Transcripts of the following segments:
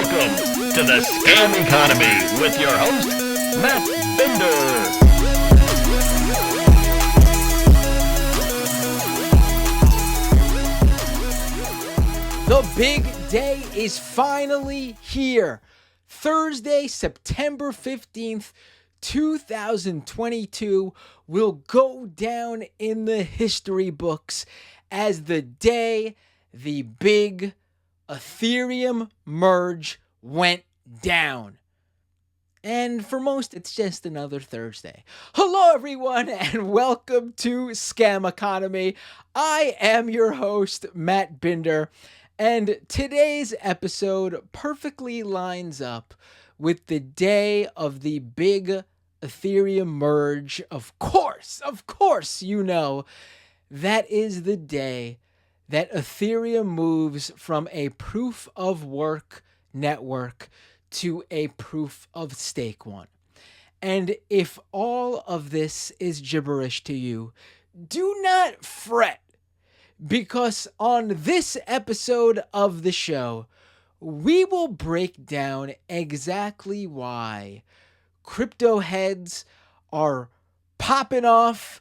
Welcome to the Scam Economy with your host, Matt Bender. The big day is finally here. Thursday, September 15th, 2022 will go down in the history books as the day the big Ethereum Merge went down. And for most, it's just another Thursday. Hello, everyone, and welcome to Scam Economy. I am your host, Matt Binder, and today's episode perfectly lines up with the day of the big Ethereum Merge. Of course, you know, that is the day that Ethereum moves from a proof of work network to a proof of stake one. And if all of this is gibberish to you, do not fret, because on this episode of the show, we will break down exactly why crypto heads are popping off,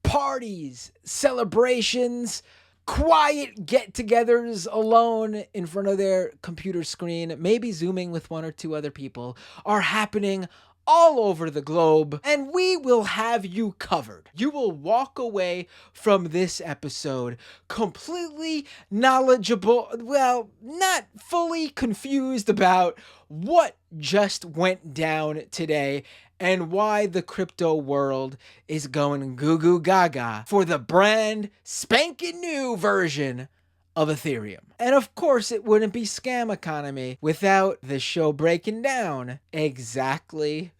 parties, celebrations, quiet get-togethers alone in front of their computer screen, maybe zooming with one or two other people, are happening all over the globe, and we will have you covered. You will walk away from this episode completely knowledgeable, well, not fully confused about what just went down today and why the crypto world is going goo goo gaga for the brand spanking new version of Ethereum. And of course, it wouldn't be Scam Economy without the show breaking down exactly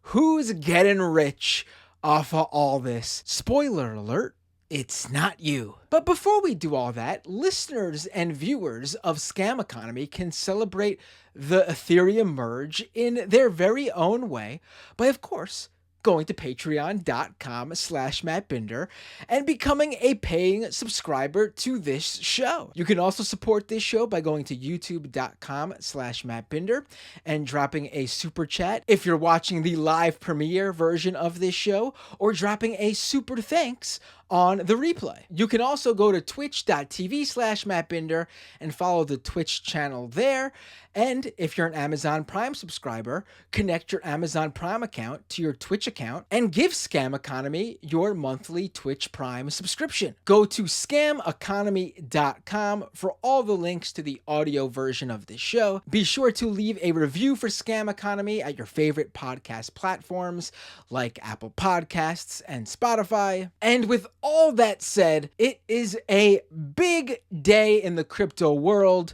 who's getting rich off of all this. Spoiler alert, it's not you. But before we do all that, listeners and viewers of Scam Economy can celebrate the Ethereum Merge in their very own way by, of course, going to patreon.com/mattbinder and becoming a paying subscriber to this show. You can also support this show by going to youtube.com/mattbinder and dropping a super chat if you're watching the live premiere version of this show, or dropping a super thanks on the replay. You can also go to twitch.tv/mattbinder and follow the Twitch channel there. And if you're an Amazon Prime subscriber, connect your Amazon Prime account to your Twitch account and give Scam Economy your monthly Twitch Prime subscription. Go to scameconomy.com for all the links to the audio version of this show. Be sure to leave a review for Scam Economy at your favorite podcast platforms like Apple Podcasts and Spotify. And with all that said, it is a big day in the crypto world.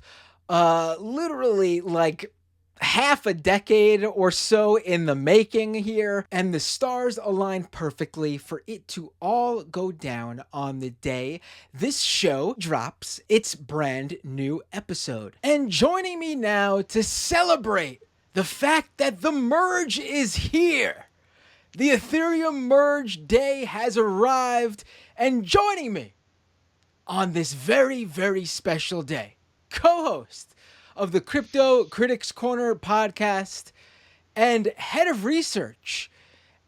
Literally like half a decade or so in the making here, and the stars aligned perfectly for it to all go down on the day this show drops its brand new episode. And joining me now to celebrate the fact that the merge is here, the Ethereum Merge day has arrived, and joining me on this very, very special day, co-host of the Crypto Critics Corner podcast and head of research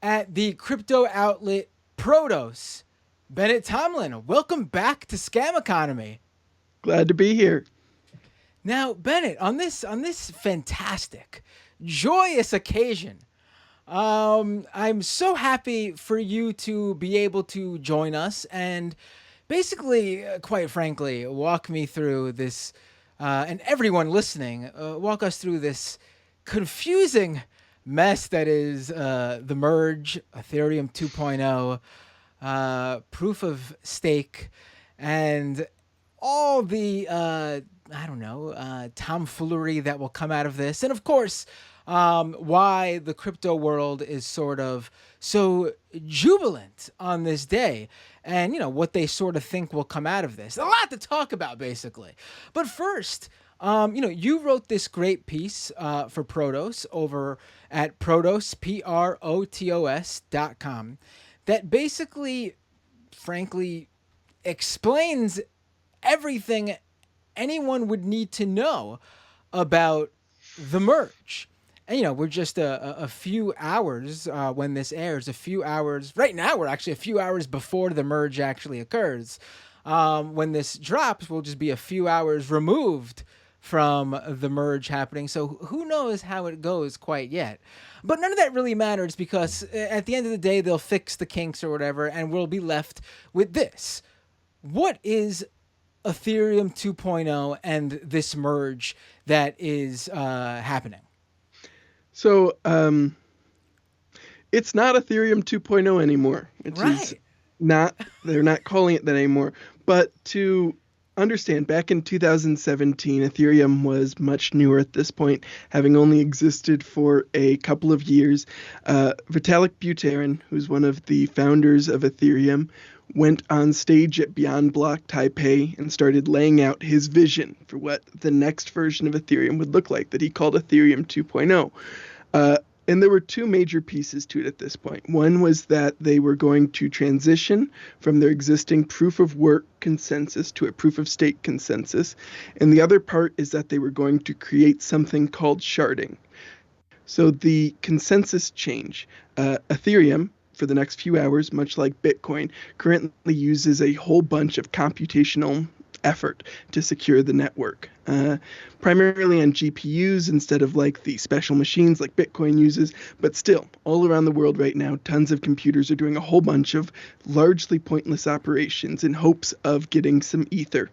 at the crypto outlet Protos, Bennett Tomlin. Welcome back to Scam Economy. Glad to be here. Now, Bennett, on this fantastic, joyous occasion, I'm so happy for you to be able to join us and basically, quite frankly, walk me through this, and everyone listening, walk us through this confusing mess that is the Merge, Ethereum 2.0, proof of stake, and all the, tomfoolery that will come out of this. And of course, why the crypto world is sort of so jubilant on this day, and what they sort of think will come out of this. A lot to talk about, basically. But first, you wrote this great piece for Protos over at Protos, Protos.com, that basically, frankly, explains everything anyone would need to know about the merge. And, we're just a few hours when this airs, a few hours. Right now, we're actually a few hours before the merge actually occurs. When this drops, we'll just be a few hours removed from the merge happening. So who knows how it goes quite yet. But none of that really matters because at the end of the day, they'll fix the kinks or whatever, and we'll be left with this. What is Ethereum 2.0 and this merge that is happening? So it's not Ethereum 2.0 anymore. It is not. They're not calling it that anymore. But to understand, back in 2017, Ethereum was much newer at this point, having only existed for a couple of years. Vitalik Buterin, who's one of the founders of Ethereum, went on stage at Beyond Block Taipei and started laying out his vision for what the next version of Ethereum would look like, that he called Ethereum 2.0. And there were two major pieces to it at this point. One was that they were going to transition from their existing proof of work consensus to a proof of stake consensus. And the other part is that they were going to create something called sharding. So the consensus change, Ethereum, for the next few hours, much like Bitcoin, currently uses a whole bunch of computational effort to secure the network, primarily on GPUs instead of like the special machines like Bitcoin uses. But still, all around the world right now, tons of computers are doing a whole bunch of largely pointless operations in hopes of getting some ether.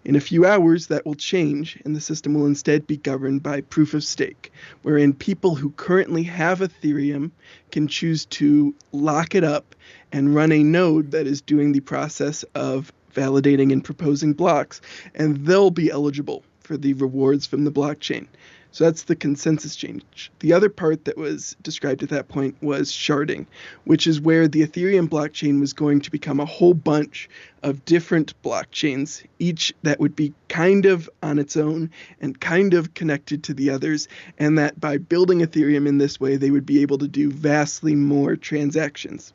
In a few hours, that will change, and the system will instead be governed by proof of stake, wherein people who currently have Ethereum can choose to lock it up and run a node that is doing the process of validating and proposing blocks, and they'll be eligible for the rewards from the blockchain. So that's the consensus change. The other part that was described at that point was sharding, which is where the Ethereum blockchain was going to become a whole bunch of different blockchains, each that would be kind of on its own and kind of connected to the others, and that by building Ethereum in this way, they would be able to do vastly more transactions.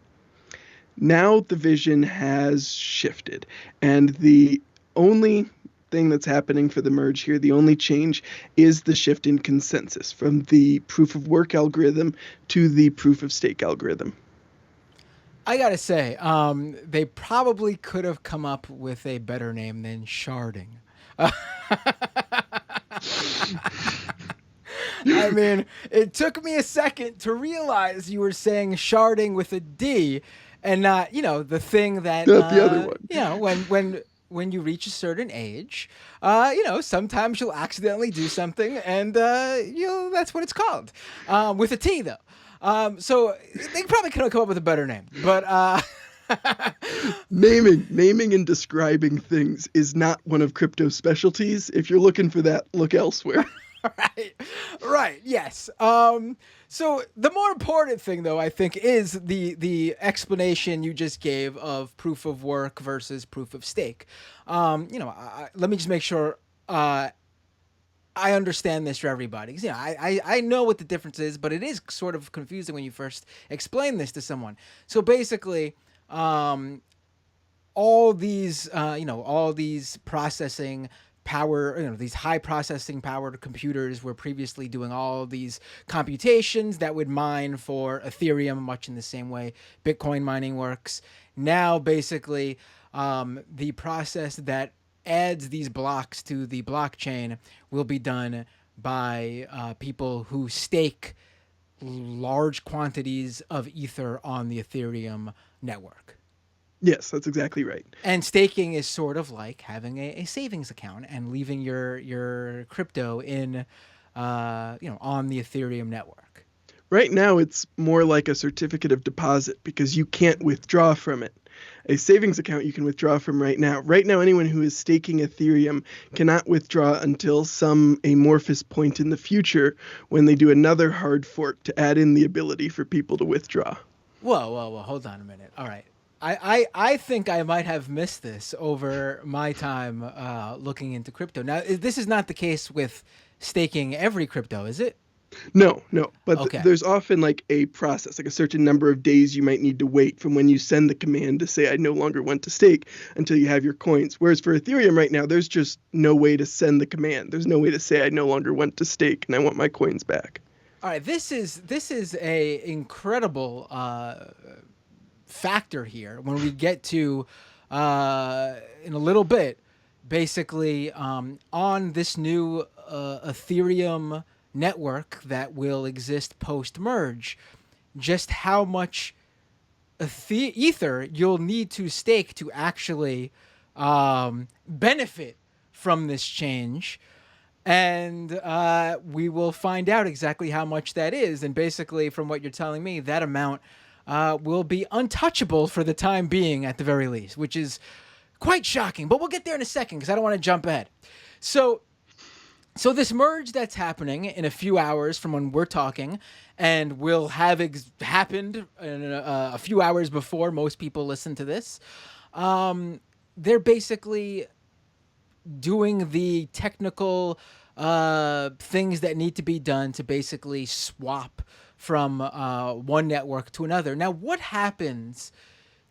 Now the vision has shifted, and the only thing that's happening for the merge here, the only change, is the shift in consensus from the proof of work algorithm to the proof of stake algorithm. I gotta say, they probably could have come up with a better name than sharding. I mean, it took me a second to realize you were saying sharding with a D and not, the thing that, Not the other one. When you reach a certain age, sometimes you'll accidentally do something, and that's what it's called, with a T though. So they probably could have come up with a better name, but naming and describing things is not one of crypto's specialties. If you're looking for that, look elsewhere. Right. Yes. So the more important thing, though, I think, is the explanation you just gave of proof of work versus proof of stake. Let me just make sure I understand this for everybody. I know what the difference is, but it is sort of confusing when you first explain this to someone. So basically, all these processing power, these high processing powered computers were previously doing all these computations that would mine for Ethereum, much in the same way Bitcoin mining works. Now, basically, the process that adds these blocks to the blockchain will be done by people who stake large quantities of Ether on the Ethereum network. Yes, that's exactly right. And staking is sort of like having a savings account and leaving your crypto in, on the Ethereum network. Right now, it's more like a certificate of deposit because you can't withdraw from it. A savings account you can withdraw from right now. Right now, anyone who is staking Ethereum cannot withdraw until some amorphous point in the future when they do another hard fork to add in the ability for people to withdraw. Whoa, hold on a minute. All right. I think I might have missed this over my time looking into crypto. Now, this is not the case with staking every crypto, is it? No, no. But Okay. there's often like a process, like a certain number of days you might need to wait from when you send the command to say, I no longer want to stake until you have your coins. Whereas for Ethereum right now, there's just no way to send the command. There's no way to say, I no longer want to stake and I want my coins back. All right. This is a incredible factor here when we get to in a little bit, basically on this new Ethereum network that will exist post merge, just how much ether you'll need to stake to actually benefit from this change. And we will find out exactly how much that is. And basically, from what you're telling me, that amount will be untouchable for the time being, at the very least, which is quite shocking. But we'll get there in a second because I don't want to jump ahead. So this merge that's happening in a few hours from when we're talking, and will have happened in a few hours before most people listen to this, they're basically doing the technical things that need to be done to basically swap from one network to another. Now, what happens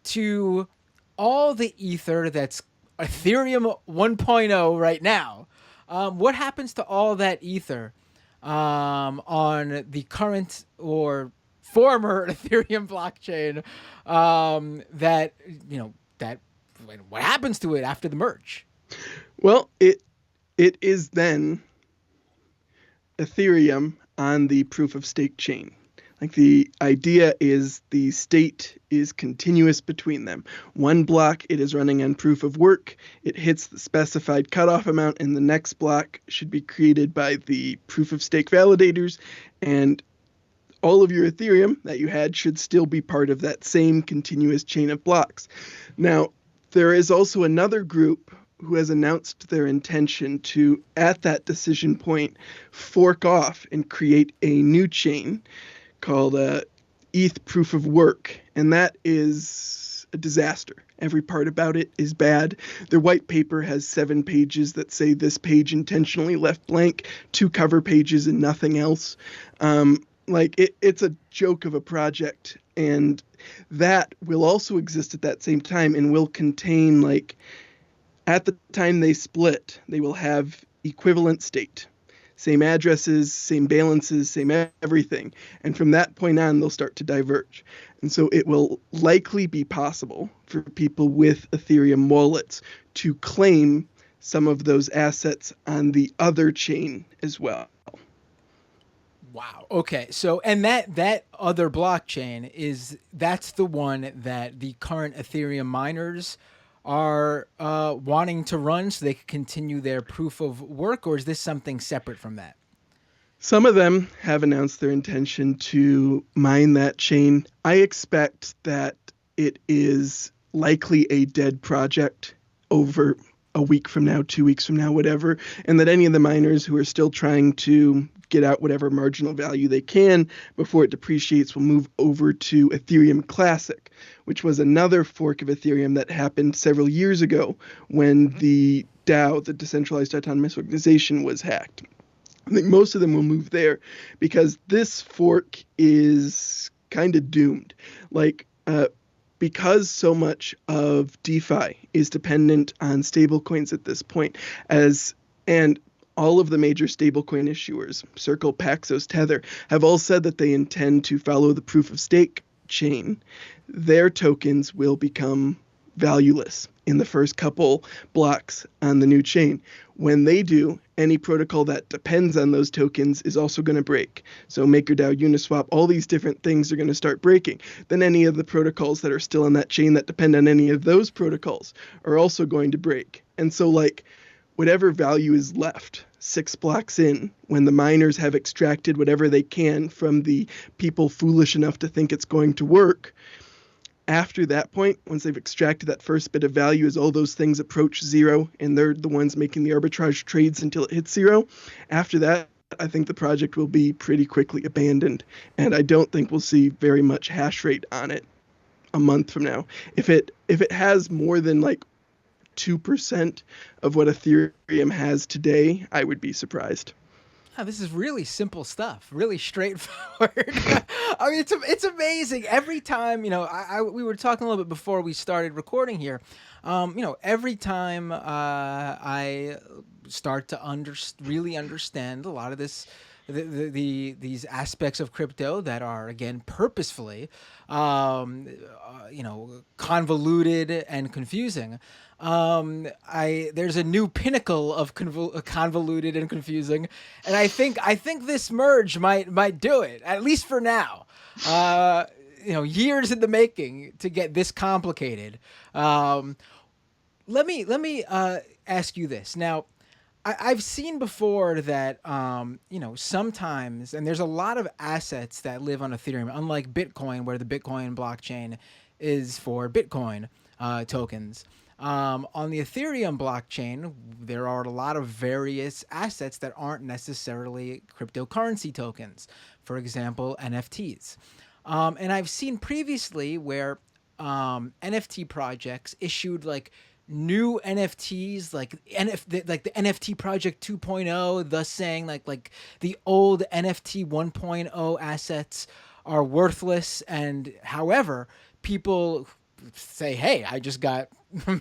to all the ether that's Ethereum 1.0 right now? What happens to all that ether on the current or former Ethereum blockchain? That what happens to it after the merge? Well, it is then Ethereum on the proof of stake chain. Like the idea is the state is continuous between them. One block, it is running on proof of work. It hits the specified cutoff amount, and the next block should be created by the proof of stake validators. And all of your Ethereum that you had should still be part of that same continuous chain of blocks. Now, there is also another group who has announced their intention to, at that decision point, fork off and create a new chain called ETH Proof of Work, and that is a disaster. Every part about it is bad. Their white paper has 7 pages that say this page intentionally left blank, 2 cover pages and nothing else. It's a joke of a project, and that will also exist at that same time and will contain, at the time they split, they will have equivalent state. Same addresses, same balances, same everything. And from that point on, they'll start to diverge. And so it will likely be possible for people with Ethereum wallets to claim some of those assets on the other chain as well. Wow. Okay. So, and that other blockchain that's the one that the current Ethereum miners are wanting to run so they can continue their proof of work, or is this something separate from that? Some of them have announced their intention to mine that chain. I expect that it is likely a dead project over a week from now, 2 weeks from now, whatever, and that any of the miners who are still trying to get out whatever marginal value they can before it depreciates will move over to Ethereum Classic, which was another fork of Ethereum that happened several years ago when the DAO, the Decentralized Autonomous Organization, was hacked. I think most of them will move there because this fork is kind of doomed. Because so much of DeFi is dependent on stablecoins at this point, and all of the major stablecoin issuers, Circle, Paxos, Tether, have all said that they intend to follow the proof of stake chain, their tokens will become valueless in the first couple blocks on the new chain. When they do, any protocol that depends on those tokens is also going to break. So MakerDAO, Uniswap, all these different things are going to start breaking. Then any of the protocols that are still on that chain that depend on any of those protocols are also going to break. And so whatever value is left 6 blocks in, when the miners have extracted whatever they can from the people foolish enough to think it's going to work, after that point, once they've extracted that first bit of value, as all those things approach zero, and they're the ones making the arbitrage trades until it hits zero, after that, I think the project will be pretty quickly abandoned, and I don't think we'll see very much hash rate on it a month from now. If it has more than 2% of what Ethereum has today, I would be surprised. Oh, this is really simple stuff, really straightforward. I mean, it's amazing. Every time, we were talking a little bit before we started recording here. Every time I start to really understand a lot of this, these aspects of crypto that are again purposefully, convoluted and confusing. There's a new pinnacle of convoluted and confusing, and I think this merge might do it, at least for now. Years in the making to get this complicated. Let me ask you this now. I've seen before that, sometimes, and there's a lot of assets that live on Ethereum, unlike Bitcoin, where the Bitcoin blockchain is for Bitcoin tokens. On the Ethereum blockchain, there are a lot of various assets that aren't necessarily cryptocurrency tokens. For example, NFTs. And I've seen previously where NFT projects issued like new NFTs, like the NFT project 2.0, thus saying like the old NFT 1.0 assets are worthless. And however, people say, hey, I just got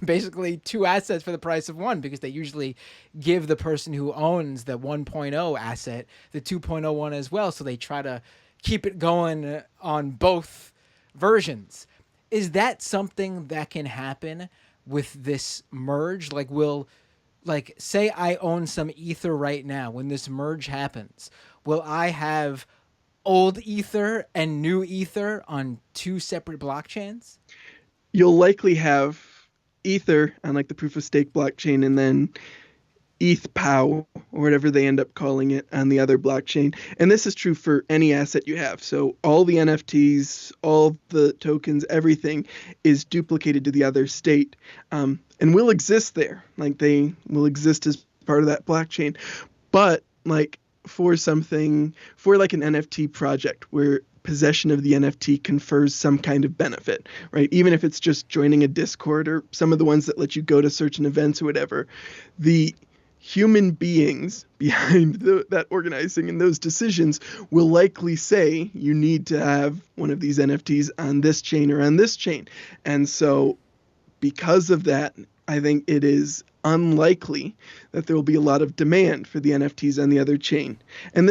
basically two assets for the price of one, because they usually give the person who owns the 1.0 asset the 2.0 one as well. So they try to keep it going on both versions. Is that something that can happen with this merge? Say I own some ether right now. When this merge happens, will I have old ether and new ether on two separate blockchains? You'll likely have ether on like the proof of stake blockchain, and then ETH-POW, or whatever they end up calling it, on the other blockchain. And this is true for any asset you have. So all the NFTs, all the tokens, everything is duplicated to the other state, and will exist there. Like they will exist as part of that blockchain. But like for like an NFT project where possession of the NFT confers some kind of benefit, right? Even if it's just joining a Discord or some of the ones that let you go to certain events or whatever, the human beings behind that organizing and those decisions will likely say you need to have one of these NFTs on this chain or on this chain. And so because of that, I think it is unlikely that there will be a lot of demand for the NFTs on the other chain. And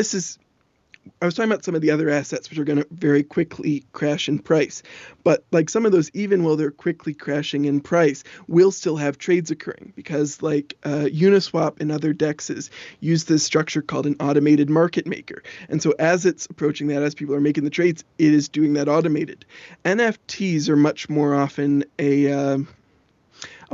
I was talking about some of the other assets which are going to very quickly crash in price. But like some of those, even while they're quickly crashing in price, will still have trades occurring, because like Uniswap and other DEXs use this structure called an automated market maker. And so as it's approaching that, as people are making the trades, it is doing that automated. NFTs are much more often a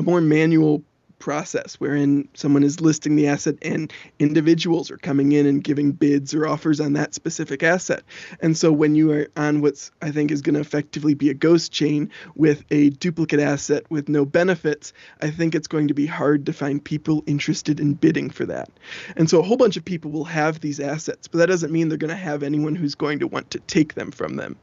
more manual process, wherein someone is listing the asset and individuals are coming in and giving bids or offers on that specific asset. And so when you are on what's I think is going to effectively be a ghost chain with a duplicate asset with no benefits, I think it's going to be hard to find people interested in bidding for that. And so a whole bunch of people will have these assets, but that doesn't mean they're going to have anyone who's going to want to take them from them.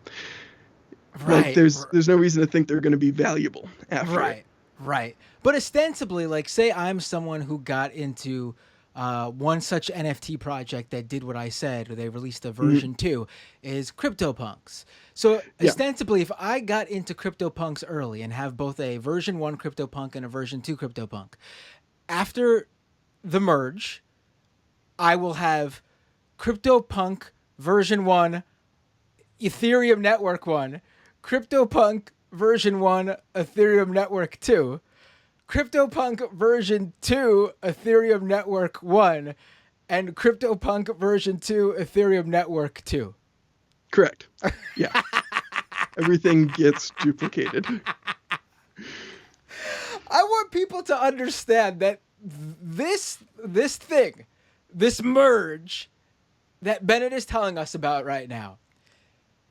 Right. Like there's no reason to think they're going to be valuable after it. Right. But ostensibly, like, say I'm someone who got into one such NFT project that did what I said, or they released a version 2, is CryptoPunks. So ostensibly, if I got into CryptoPunks early and have both a version 1 CryptoPunk and a version 2 CryptoPunk, after the merge, I will have CryptoPunk version 1, Ethereum Network 1, CryptoPunk version 1, Ethereum Network 2, CryptoPunk version 2, Ethereum Network 1, and CryptoPunk version 2, Ethereum Network 2. Correct. Yeah. Everything gets duplicated. I want people to understand that this merge that Bennett is telling us about right now,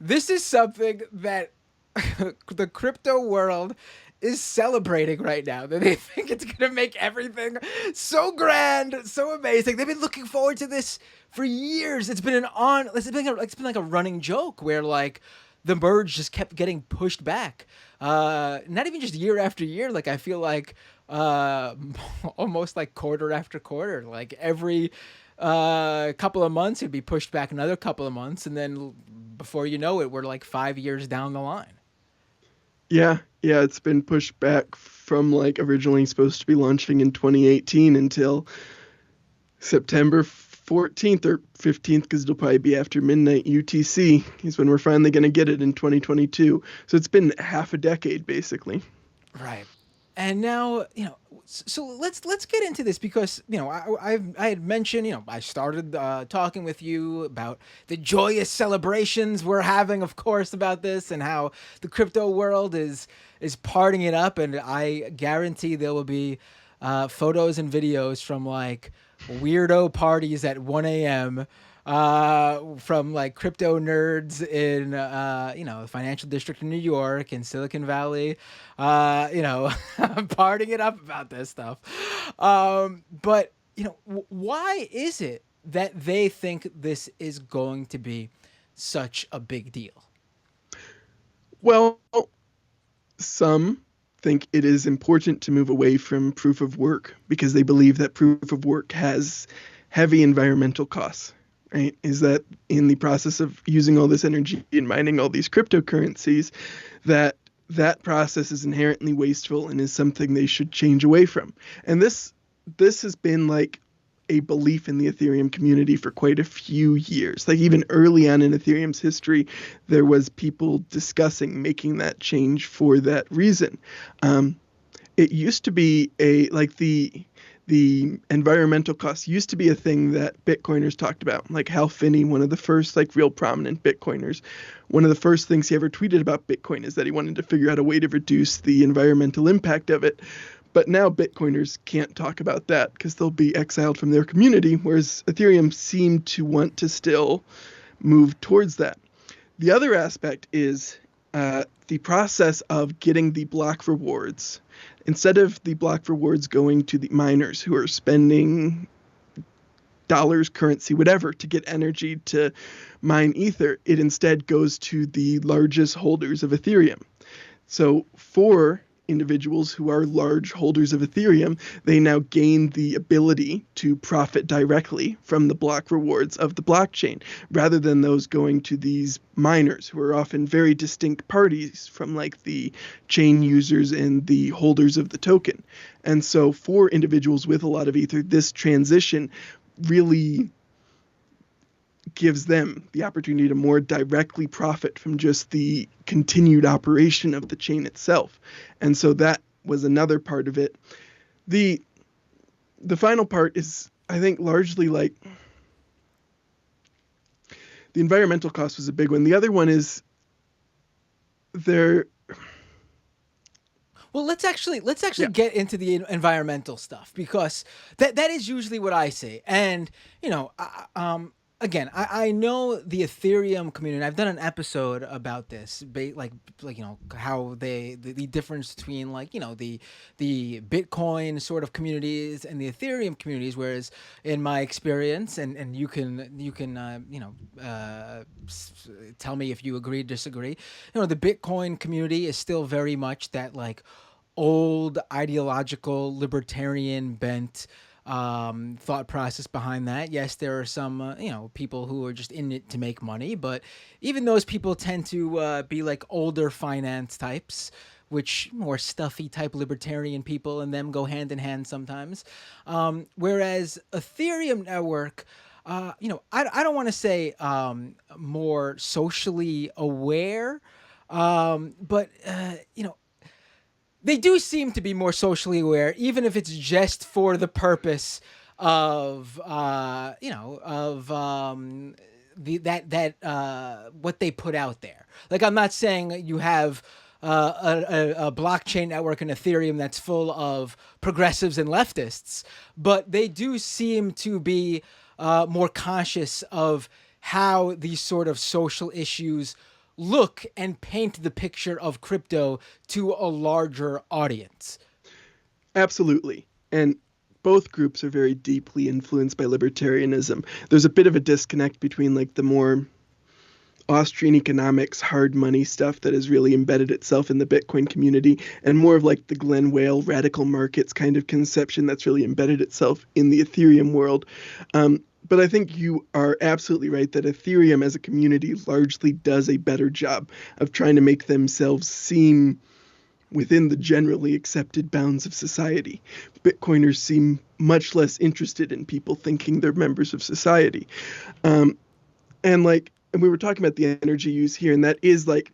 this is something that the crypto world is celebrating right now. That they think it's going to make everything so grand, so amazing. They've been looking forward to this for years. It's been like a running joke where like the merge just kept getting pushed back. Not even just year after year. Like I feel like almost like quarter after quarter. Like every a couple of months, it'd be pushed back another couple of months, and then before you know it, we're like 5 years down the line. Yeah, yeah, it's been pushed back from like originally supposed to be launching in 2018 until September 14th or 15th, because it'll probably be after midnight UTC is when we're finally going to get it in 2022. So it's been half a decade basically. Right. And now, so let's get into this because, I had mentioned, I started talking with you about the joyous celebrations we're having, of course, about this and how the crypto world is partying it up. And I guarantee there will be photos and videos from like weirdo parties at 1 a.m. From like crypto nerds in the financial district in New York and Silicon Valley, partying it up about this stuff. But why is it that they think this is going to be such a big deal? Well, some think it is important to move away from proof of work because they believe that proof of work has heavy environmental costs. Right, is that in the process of using all this energy and mining all these cryptocurrencies, that process is inherently wasteful and is something they should change away from. And this has been like a belief in the Ethereum community for quite a few years. Like even early on in Ethereum's history, there was people discussing making that change for that reason. It used to be the environmental costs used to be a thing that Bitcoiners talked about. Like Hal Finney, one of the first like real prominent Bitcoiners, one of the first things he ever tweeted about Bitcoin is that he wanted to figure out a way to reduce the environmental impact of it. But now Bitcoiners can't talk about that because they'll be exiled from their community, whereas Ethereum seemed to want to still move towards that. The other aspect is the process of getting the block rewards. Instead of the block rewards going to the miners who are spending dollars, currency, whatever, to get energy to mine Ether, it instead goes to the largest holders of Ethereum. So for individuals who are large holders of Ethereum, they now gain the ability to profit directly from the block rewards of the blockchain, rather than those going to these miners who are often very distinct parties from like the chain users and the holders of the token. And so for individuals with a lot of Ether, this transition really gives them the opportunity to more directly profit from just the continued operation of the chain itself. And so that was another part of it. The final part is, I think, largely like the environmental cost was a big one. The other one is there. Well, let's actually get into the environmental stuff because that is usually what I say. And again, I know the Ethereum community. I've done an episode about this, how the difference between the Bitcoin sort of communities and the Ethereum communities. Whereas in my experience, and you can tell me if you agree, disagree. The Bitcoin community is still very much that like old ideological libertarian bent thought process behind that. Yes, there are some people who are just in it to make money, but even those people tend to be like older finance types, which more stuffy type libertarian people and them go hand in hand sometimes. Whereas Ethereum network, I don't want to say more socially aware, but they do seem to be more socially aware, even if it's just for the purpose of what they put out there. Like, I'm not saying you have a blockchain network in Ethereum that's full of progressives and leftists, but they do seem to be more conscious of how these sort of social issues look and paint the picture of crypto to a larger audience. Absolutely. And both groups are very deeply influenced by libertarianism. There's a bit of a disconnect between like the more Austrian economics, hard money stuff that has really embedded itself in the Bitcoin community, and more of like the Glenn Whale radical markets kind of conception that's really embedded itself in the Ethereum world. But I think you are absolutely right that Ethereum as a community largely does a better job of trying to make themselves seem within the generally accepted bounds of society. Bitcoiners seem much less interested in people thinking they're members of society. Um, and we were talking about the energy use here, and that is like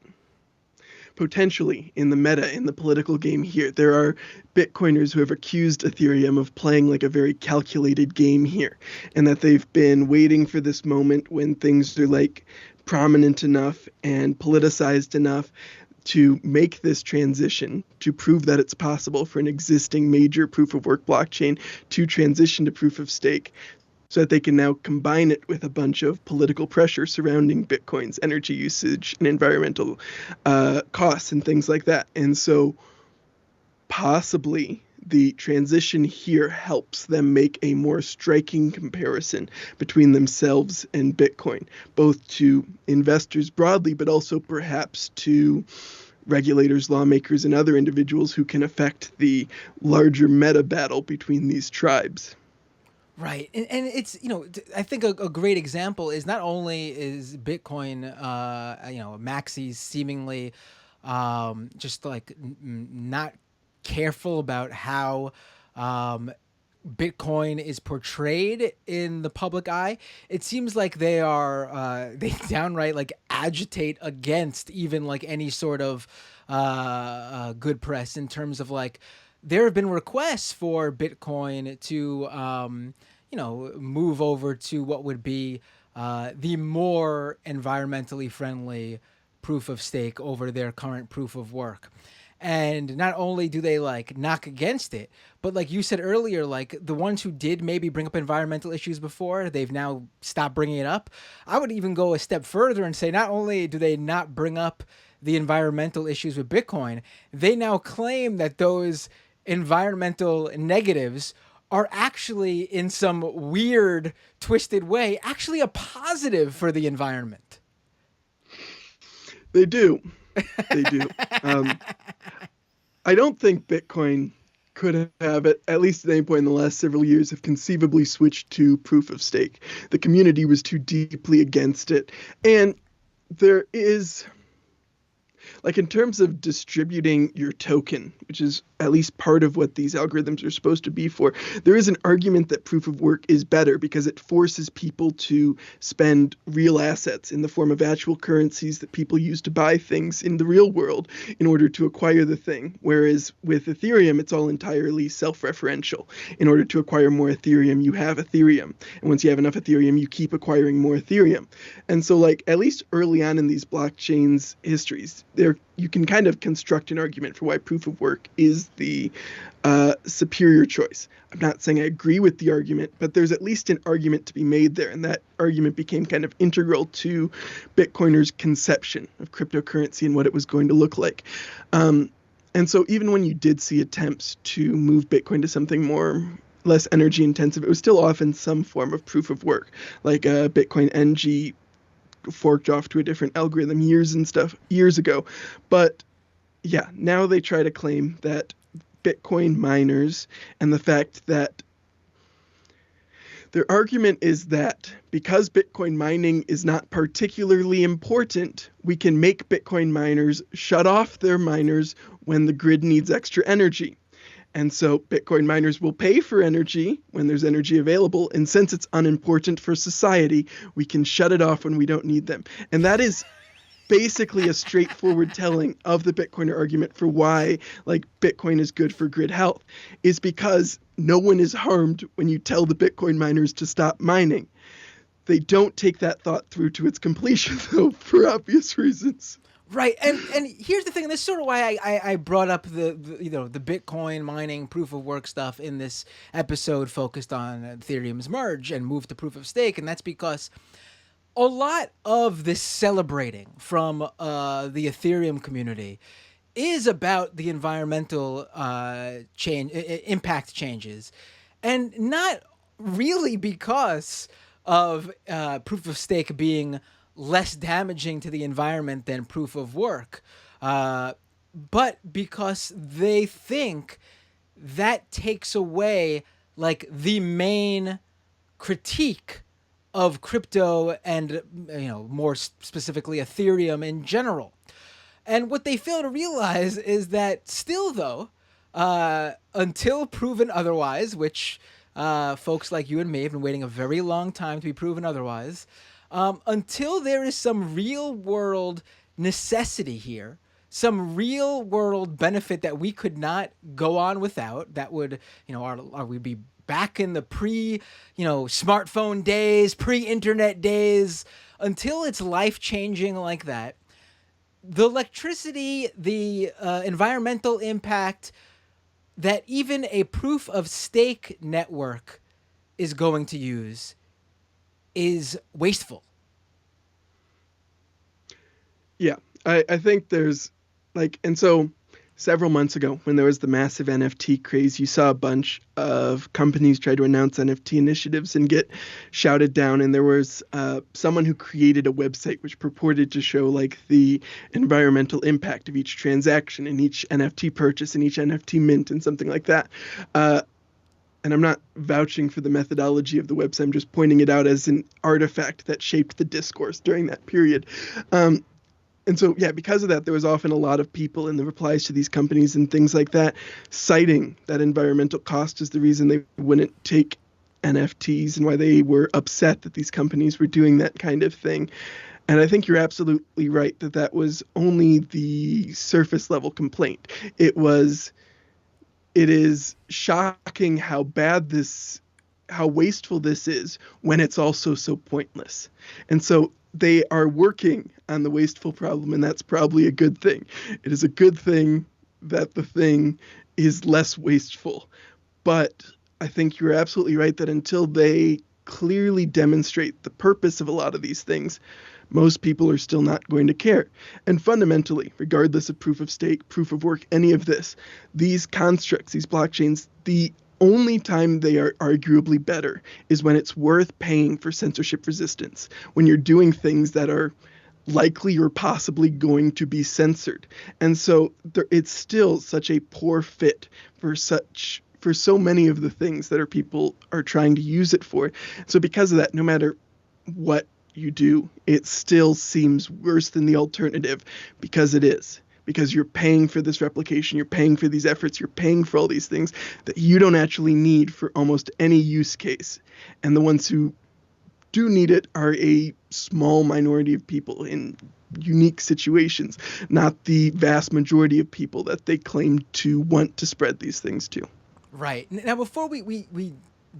potentially in the meta, in the political game here. There are Bitcoiners who have accused Ethereum of playing like a very calculated game here, and that they've been waiting for this moment when things are like prominent enough and politicized enough to make this transition, to prove that it's possible for an existing major proof of work blockchain to transition to proof of stake, so that they can now combine it with a bunch of political pressure surrounding Bitcoin's energy usage and environmental costs and things like that. And so possibly the transition here helps them make a more striking comparison between themselves and Bitcoin, both to investors broadly, but also perhaps to regulators, lawmakers, and other individuals who can affect the larger meta battle between these tribes. Right. And it's, I think a great example is not only is Bitcoin, maxis seemingly just like not careful about how Bitcoin is portrayed in the public eye. It seems like they are they downright like agitate against even like any sort of good press in terms of like there have been requests for Bitcoin to move over to what would be the more environmentally friendly proof of stake over their current proof of work. And not only do they like knock against it, but like you said earlier, like the ones who did maybe bring up environmental issues before, they've now stopped bringing it up. I would even go a step further and say not only do they not bring up the environmental issues with Bitcoin, they now claim that those environmental negatives are actually in some weird, twisted way, actually a positive for the environment. They do. They do. I don't think Bitcoin could have, at least at any point in the last several years, have conceivably switched to proof of stake. The community was too deeply against it. And there is, like in terms of distributing your token, which is at least part of what these algorithms are supposed to be for, there is an argument that proof of work is better because it forces people to spend real assets in the form of actual currencies that people use to buy things in the real world in order to acquire the thing. Whereas with Ethereum, it's all entirely self-referential. In order to acquire more Ethereum, you have Ethereum. And once you have enough Ethereum, you keep acquiring more Ethereum. And so like at least early on in these blockchains' histories, you can kind of construct an argument for why proof of work is the superior choice. I'm not saying I agree with the argument, but there's at least an argument to be made there, and that argument became kind of integral to Bitcoiners' conception of cryptocurrency and what it was going to look like. And so even when you did see attempts to move Bitcoin to something less energy intensive, it was still often some form of proof of work, like Bitcoin NG forked off to a different algorithm years ago. But yeah, now they try to claim that Bitcoin miners and the fact that their argument is that because Bitcoin mining is not particularly important, we can make Bitcoin miners shut off their miners when the grid needs extra energy. And so Bitcoin miners will pay for energy when there's energy available. And since it's unimportant for society, we can shut it off when we don't need them. And that is basically a straightforward telling of the Bitcoiner argument for why like Bitcoin is good for grid health, is because no one is harmed when you tell the Bitcoin miners to stop mining. They don't take that thought through to its completion, though, for obvious reasons. Right, and here's the thing. And this is sort of why I brought up the Bitcoin mining proof of work stuff in this episode focused on Ethereum's merge and move to proof of stake, and that's because a lot of this celebrating from the Ethereum community is about the environmental impact changes, and not really because of proof of stake being less damaging to the environment than proof of work, but because they think that takes away like the main critique of crypto and, more specifically Ethereum in general. And what they fail to realize is that still, though, until proven otherwise, which folks like you and me have been waiting a very long time to be proven otherwise, until there is some real world necessity here, some real world benefit that we could not go on without, that would, we'd be back in the smartphone days, pre-internet days, until it's life-changing like that, the electricity, the environmental impact that even a proof of stake network is going to use is wasteful. Yeah, I think there's and so several months ago when there was the massive NFT craze, you saw a bunch of companies try to announce NFT initiatives and get shouted down. And there was someone who created a website which purported to show the environmental impact of each transaction and each NFT purchase and each NFT mint and something like that. And I'm not vouching for the methodology of the website. I'm just pointing it out as an artifact that shaped the discourse during that period. And so, yeah, because of that, there was often a lot of people in the replies to these companies and things like that citing that environmental cost as the reason they wouldn't take NFTs and why they were upset that these companies were doing that kind of thing. And I think you're absolutely right that that was only the surface level complaint. It is shocking how wasteful this is when it's also so pointless. And so they are working on the wasteful problem, and that's probably a good thing. It is a good thing that the thing is less wasteful. But I think you're absolutely right that until they clearly demonstrate the purpose of a lot of these things, most people are still not going to care. And fundamentally, regardless of proof of stake, proof of work, any of this, these constructs, these blockchains, the only time they are arguably better is when it's worth paying for censorship resistance, when you're doing things that are likely or possibly going to be censored. And so it's still such a poor fit for so many of the things that people are trying to use it for. So because of that, no matter what you do, it still seems worse than the alternative because you're paying for this replication, you're paying for these efforts, you're paying for all these things that you don't actually need for almost any use case. And the ones who do need it are a small minority of people in unique situations, not the vast majority of people that they claim to want to spread these things to. Right. Now, before we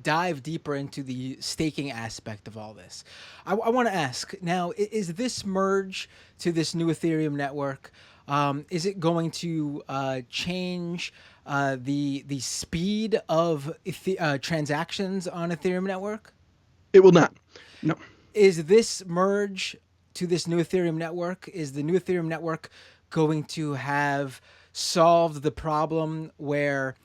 dive deeper into the staking aspect of all this, I want to ask, now, is this merge to this new Ethereum network, is it going to change the speed of transactions on Ethereum network? It will not. No. Is this merge to this new Ethereum network, is the new Ethereum network going to have solved the problem where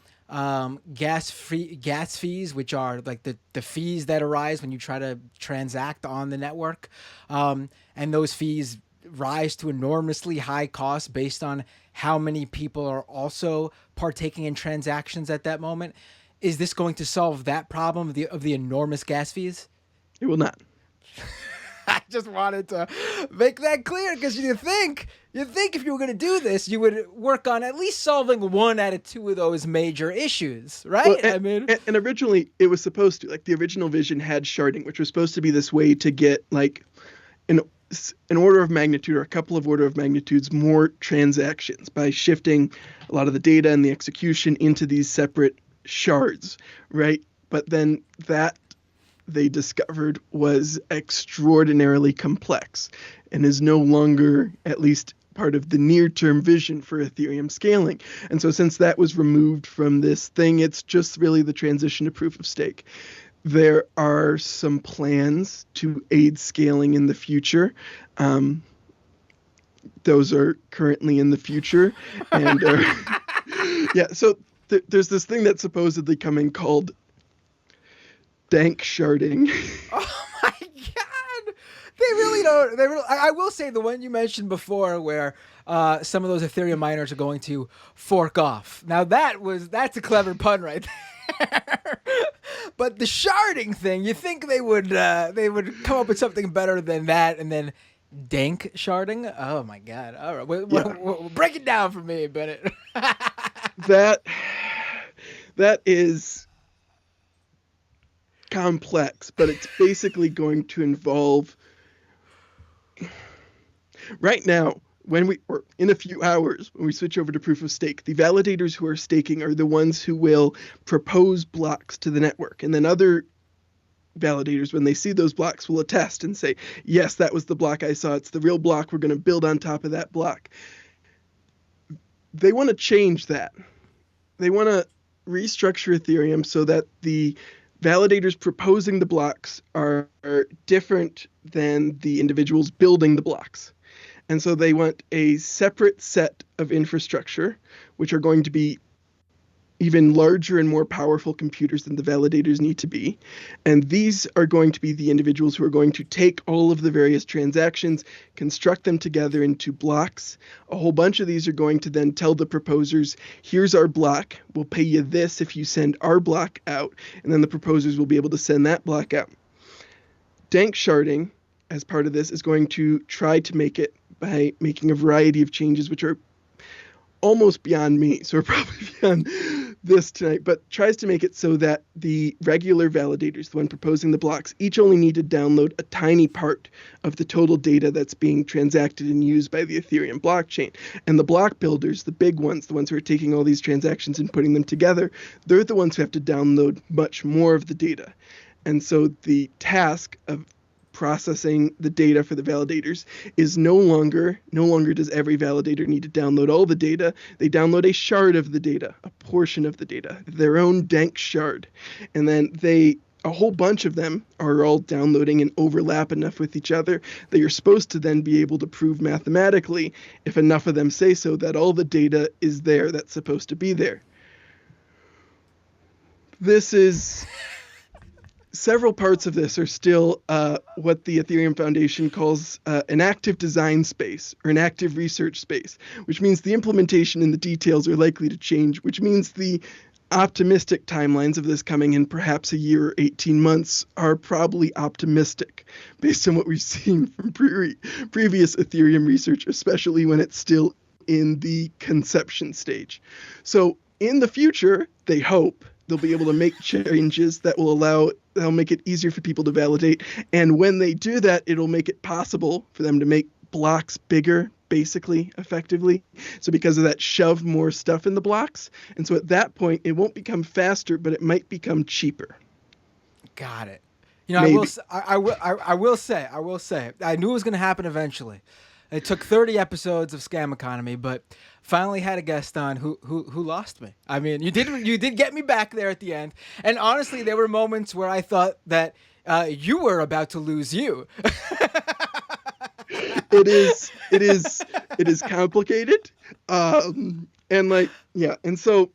gas fees, which are the fees that arise when you try to transact on the network, and those fees rise to enormously high costs based on how many people are also partaking in transactions at that moment? Is this going to solve that problem of the enormous gas fees? It will not. I just wanted to make that clear, because you think if you were going to do this, you would work on at least solving one out of two of those major issues, right? Well, and originally it was supposed to, the original vision had sharding, which was supposed to be this way to get an order of magnitude or a couple of order of magnitudes more transactions by shifting a lot of the data and the execution into these separate shards, right? But then that they discovered was extraordinarily complex and is no longer, at least part of the near-term vision for Ethereum scaling. And so since that was removed from this thing, it's just really the transition to proof of stake. There are some plans to aid scaling in the future. Those are currently in the future. And yeah, so there's this thing that's supposedly coming called dank sharding. Oh my God. They really don't. I will say the one you mentioned before where some of those Ethereum miners are going to fork off. Now that's a clever pun right there. But the sharding thing, you think they would come up with something better than that, and then dank sharding? Oh my god! All right, break it down for me, Bennett. That is complex, but it's basically going to involve right now. Or in a few hours, when we switch over to proof of stake, the validators who are staking are the ones who will propose blocks to the network. And then other validators, when they see those blocks, will attest and say, yes, that was the block I saw. It's the real block. We're going to build on top of that block. They want to change that. They want to restructure Ethereum so that the validators proposing the blocks are different than the individuals building the blocks. And so they want a separate set of infrastructure, which are going to be even larger and more powerful computers than the validators need to be. And these are going to be the individuals who are going to take all of the various transactions, construct them together into blocks. A whole bunch of these are going to then tell the proposers, here's our block. We'll pay you this if you send our block out. And then the proposers will be able to send that block out. Dank sharding, as part of this, is going to try to make it by making a variety of changes, which are almost beyond me, so we're probably beyond this tonight, but tries to make it so that the regular validators, the one proposing the blocks, each only need to download a tiny part of the total data that's being transacted and used by the Ethereum blockchain. And the block builders, the big ones, the ones who are taking all these transactions and putting them together, they're the ones who have to download much more of the data. And so the task of processing the data for the validators is no longer does every validator need to download all the data. They download a shard of the data, a portion of the data, their own dank shard. And then a whole bunch of them are all downloading and overlap enough with each other that you're supposed to then be able to prove mathematically, if enough of them say so, that all the data is there that's supposed to be there. Several parts of this are still what the Ethereum Foundation calls an active design space or an active research space, which means the implementation and the details are likely to change, which means the optimistic timelines of this coming in perhaps a year or 18 months are probably optimistic based on what we've seen from previous Ethereum research, especially when it's still in the conception stage. So in the future, they hope they'll be able to make changes that'll make it easier for people to validate. And when they do that, it'll make it possible for them to make blocks bigger, basically, effectively. So because of that, shove more stuff in the blocks. And so at that point, it won't become faster, but it might become cheaper. Got it. You know, maybe. I will say, I knew it was going to happen eventually. It took 30 episodes of Scam Economy, but finally had a guest on who lost me. I mean, you did get me back there at the end. And honestly, there were moments where I thought that you were about to lose you. It is complicated. And so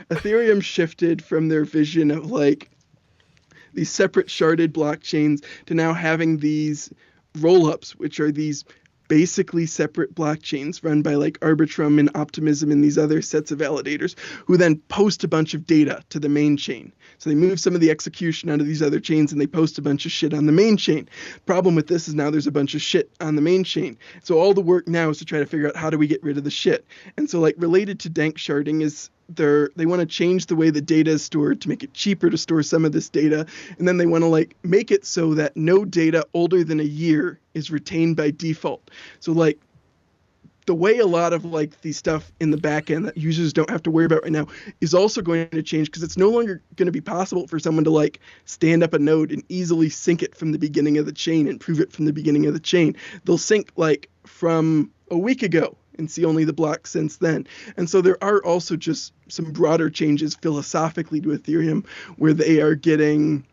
Ethereum shifted from their vision of like these separate sharded blockchains to now having these roll-ups, which are these basically separate blockchains run by like Arbitrum and Optimism and these other sets of validators who then post a bunch of data to the main chain. So they move some of the execution onto these other chains and they post a bunch of shit on the main chain. Problem with this is now there's a bunch of shit on the main chain. So all the work now is to try to figure out how do we get rid of the shit. And so like related to dank sharding is they want to change the way the data is stored to make it cheaper to store some of this data. And then they want to like make it so that no data older than a year is retained by default. So like the way a lot of like the stuff in the back end that users don't have to worry about right now is also going to change because it's no longer going to be possible for someone to like stand up a node and easily sync it from the beginning of the chain and prove it from the beginning of the chain. They'll sync like from a week ago and see only the blocks since then. And so there are also just some broader changes philosophically to Ethereum where they are getting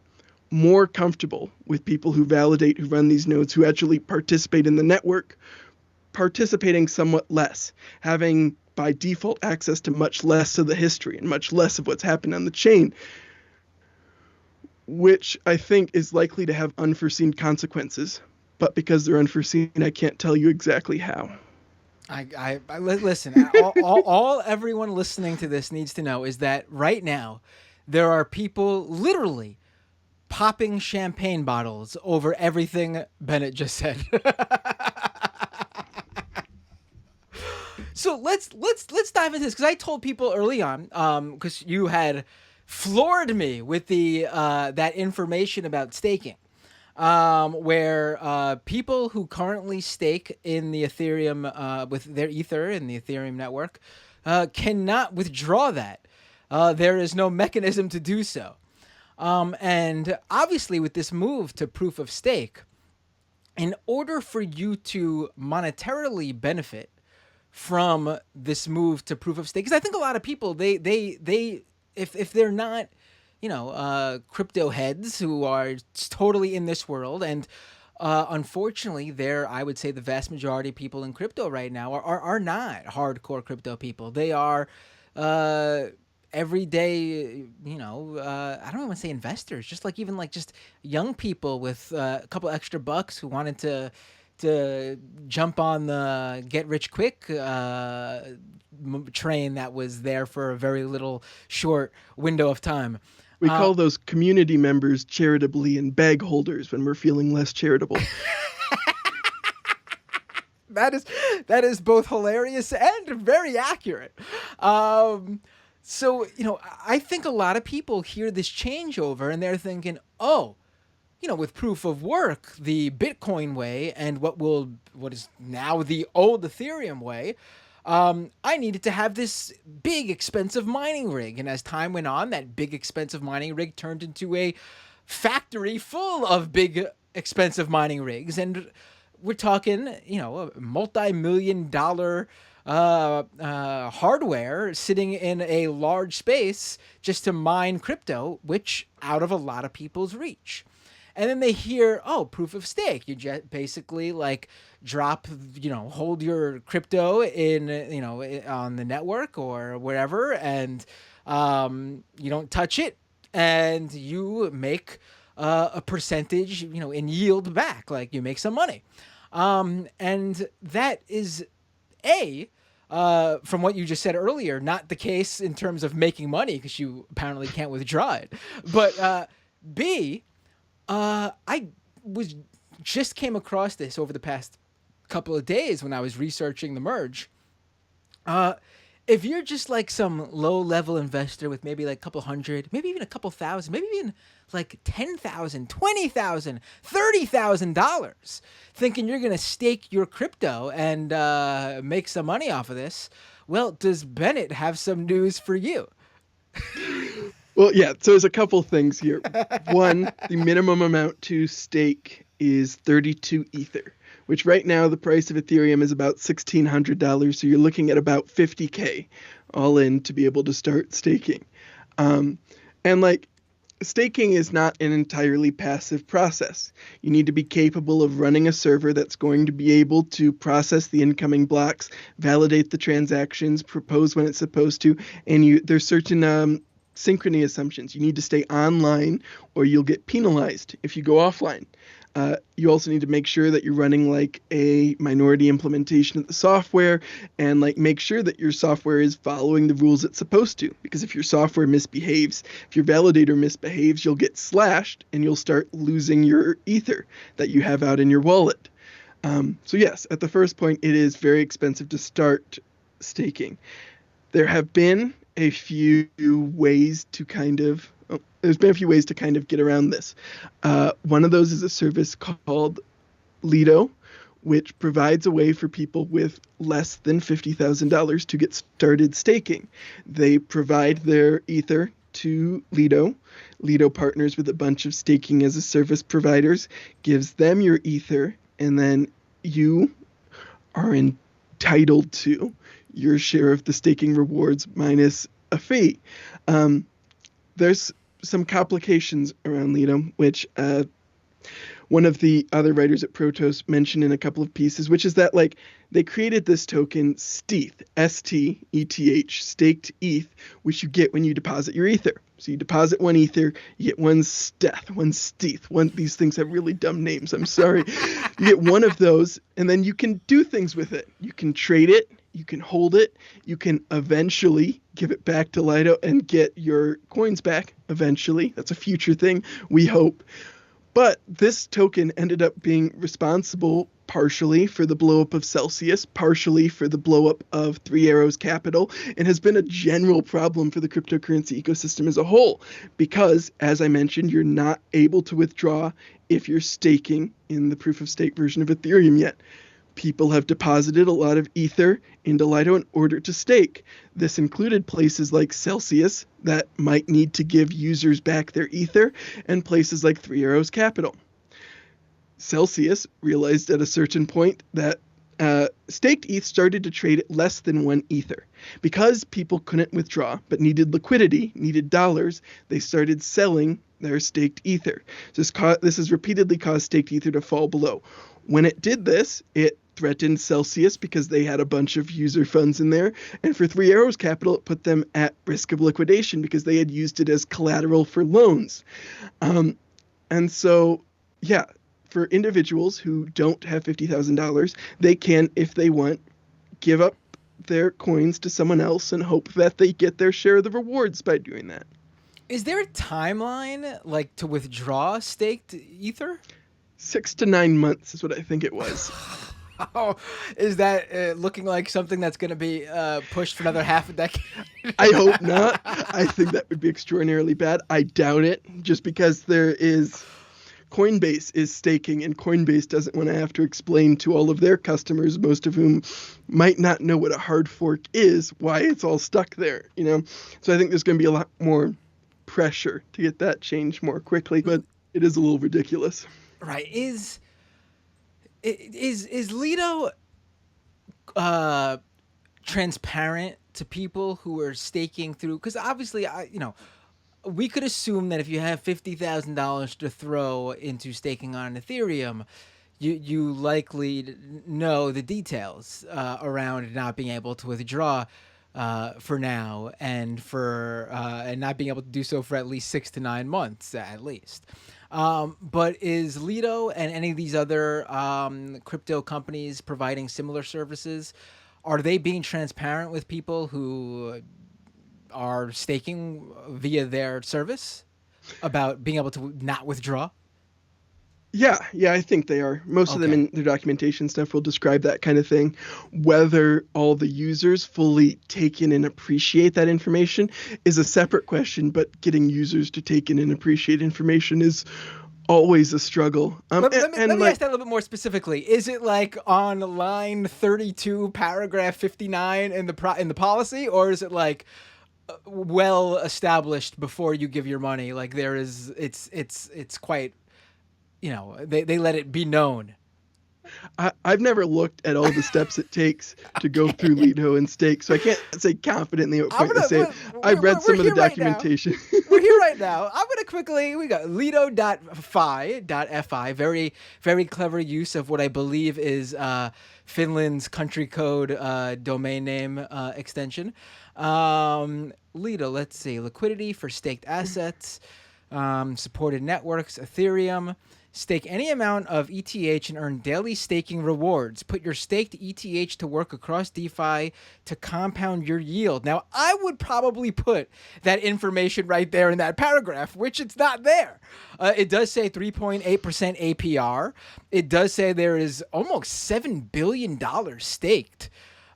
more comfortable with people who validate, who run these nodes, who actually participate in the network, participating somewhat less, having by default access to much less of the history and much less of what's happened on the chain, which I think is likely to have unforeseen consequences. But because they're unforeseen, I can't tell you exactly how. Listen. All everyone listening to this needs to know is that right now, there are people literally popping champagne bottles over everything Bennett just said. So let's dive into this, because I told people early on, because you had floored me with the that information about staking, where people who currently stake in the Ethereum with their Ether in the Ethereum network cannot withdraw that. There is no mechanism to do so. And obviously, with this move to proof of stake, in order for you to monetarily benefit from this move to proof of stake, because I think a lot of people, they if they're not, crypto heads who are totally in this world, and unfortunately, I would say the vast majority of people in crypto right now are not hardcore crypto people. They are everyday, I don't want to say investors, just like even like just young people with a couple extra bucks who wanted to jump on the get rich quick train that was there for a very little short window of time. We call those community members charitably and bag holders when we're feeling less charitable. That is both hilarious and very accurate. So, I think a lot of people hear this changeover and they're thinking, oh, with proof of work, the Bitcoin way and what is now the old Ethereum way, I needed to have this big expensive mining rig. And as time went on, that big expensive mining rig turned into a factory full of big expensive mining rigs. And we're talking, a multi-million-dollar hardware sitting in a large space just to mine crypto, which out of a lot of people's reach. And then they hear, oh, proof of stake. You just basically like drop, hold your crypto in, on the network or wherever, and you don't touch it, and you make a percentage, in yield back, like you make some money. And that is from what you just said earlier, not the case in terms of making money, because you apparently can't withdraw it. But B, I just came across this over the past couple of days when I was researching the merge. If you're just like some low-level investor with maybe like a couple hundred, maybe even a couple thousand, maybe even like $10,000, $20,000, $30,000, thinking you're going to stake your crypto and make some money off of this, well, does Bennett have some news for you? Well, yeah, so there's a couple things here. One, the minimum amount to stake is 32 Ether, which right now the price of Ethereum is about $1,600, so you're looking at about $50K all in to be able to start staking. And staking is not an entirely passive process. You need to be capable of running a server that's going to be able to process the incoming blocks, validate the transactions, propose when it's supposed to, and there's certain synchrony assumptions. You need to stay online or you'll get penalized if you go offline. You also need to make sure that you're running like a minority implementation of the software, and like make sure that your software is following the rules it's supposed to. Because if your software misbehaves, if your validator misbehaves, you'll get slashed and you'll start losing your Ether that you have out in your wallet. So yes, at the first point, it is very expensive to start staking. There have been a few ways to kind of get around this. One of those is a service called Lido, which provides a way for people with less than $50,000 to get started staking. They provide their Ether to Lido. Lido partners with a bunch of staking as a service providers, gives them your Ether, and then you are entitled to your share of the staking rewards minus a fee. There's some complications around Lido, which one of the other writers at Protos mentioned in a couple of pieces, which is that like they created this token STETH, S-T-E-T-H, staked ETH, which you get when you deposit your Ether. So you deposit one Ether, you get one STETH, one STETH. These things have really dumb names, I'm sorry. You get one of those, and then you can do things with it. You can trade it, you can hold it, you can eventually give it back to Lido and get your coins back eventually. That's a future thing, we hope. But this token ended up being responsible partially for the blow-up of Celsius, partially for the blow-up of Three Arrows Capital, and has been a general problem for the cryptocurrency ecosystem as a whole because, as I mentioned, you're not able to withdraw if you're staking in the proof-of-stake version of Ethereum yet. People have deposited a lot of Ether into Lido in order to stake. This included places like Celsius that might need to give users back their Ether, and places like Three Arrows Capital. Celsius realized at a certain point that staked ETH started to trade at less than one Ether. Because people couldn't withdraw but needed liquidity, needed dollars, they started selling their staked Ether. This has repeatedly caused staked Ether to fall below. When it did this, it threatened Celsius because they had a bunch of user funds in there. And for Three Arrows Capital, it put them at risk of liquidation because they had used it as collateral for loans. And so, yeah, for individuals who don't have $50,000, they can, if they want, give up their coins to someone else and hope that they get their share of the rewards by doing that. Is there a timeline, like, to withdraw staked Ether? 6 to 9 months is what I think it was. Oh, is that looking like something that's going to be pushed for another half a decade? I hope not. I think that would be extraordinarily bad. I doubt it, just because Coinbase is staking, and Coinbase doesn't want to have to explain to all of their customers, most of whom might not know what a hard fork is, why it's all stuck there, you know? So I think there's going to be a lot more pressure to get that changed more quickly, but it is a little ridiculous. Right. Is Lido transparent to people who are staking through? Because obviously, we could assume that if you have $50,000 to throw into staking on Ethereum, you likely know the details around not being able to withdraw for now, and and not being able to do so for at least 6 to 9 months at least. But is Lido and any of these other crypto companies providing similar services, are they being transparent with people who are staking via their service about being able to not withdraw? Yeah, I think they are. Most of them in their documentation stuff will describe that kind of thing. Whether all the users fully take in and appreciate that information is a separate question, but getting users to take in and appreciate information is always a struggle. Let me ask that a little bit more specifically. Is it like on line 32, paragraph 59 in the policy, or is it like well established before you give your money? Like it's quite, they let it be known. I've never looked at all the steps it takes to go through Lido and stake, so I can't say confidently what point to say it. I've read some of the documentation. We're here right now. I'm going to we got lido.fi, very, very clever use of what I believe is Finland's country code domain name extension. Lido, let's see, liquidity for staked assets, supported networks, Ethereum. Stake any amount of ETH and earn daily staking rewards. Put your staked ETH to work across DeFi to compound your yield. Now, I would probably put that information right there in that paragraph, which it's not there. It does say 3.8% APR. It does say there is almost $7 billion staked.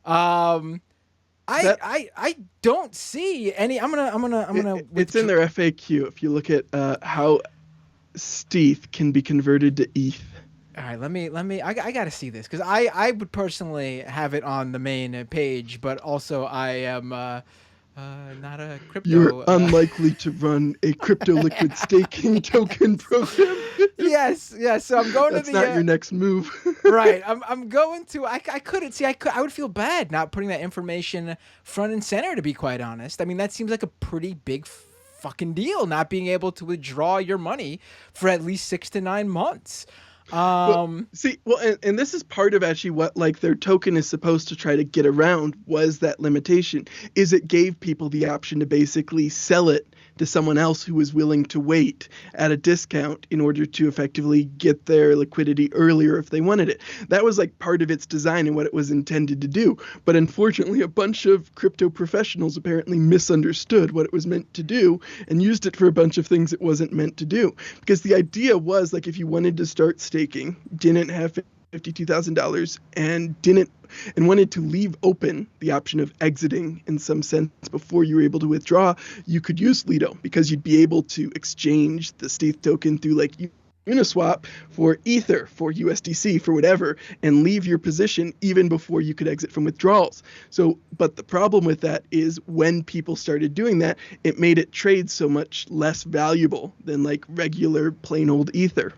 I don't see any. I'm gonna. It's in their FAQ. If you look at how STETH can be converted to ETH. All right, let me. I got to see this because I would personally have it on the main page, but also I am not a crypto. You're unlikely to run a crypto liquid staking token program. Yes. So I'm going That's to the. That's not your next move. Right. I'm going to. I couldn't see. I would feel bad not putting that information front and center. To be quite honest, I mean that seems like a pretty big fucking deal, not being able to withdraw your money for at least 6 to 9 months. And this is part of actually what like their token is supposed to try to get around was that limitation, is it gave people the option to basically sell it to someone else who was willing to wait at a discount in order to effectively get their liquidity earlier if they wanted it. That was like part of its design and what it was intended to do. But unfortunately, a bunch of crypto professionals apparently misunderstood what it was meant to do and used it for a bunch of things it wasn't meant to do. Because the idea was like if you wanted to start staking, didn't have $52,000 and wanted to leave open the option of exiting in some sense before you were able to withdraw, you could use Lido because you'd be able to exchange the Steth token through like Uniswap for Ether, for USDC, for whatever, and leave your position even before you could exit from withdrawals. So, but the problem with that is when people started doing that, it made it trade so much less valuable than like regular plain old Ether.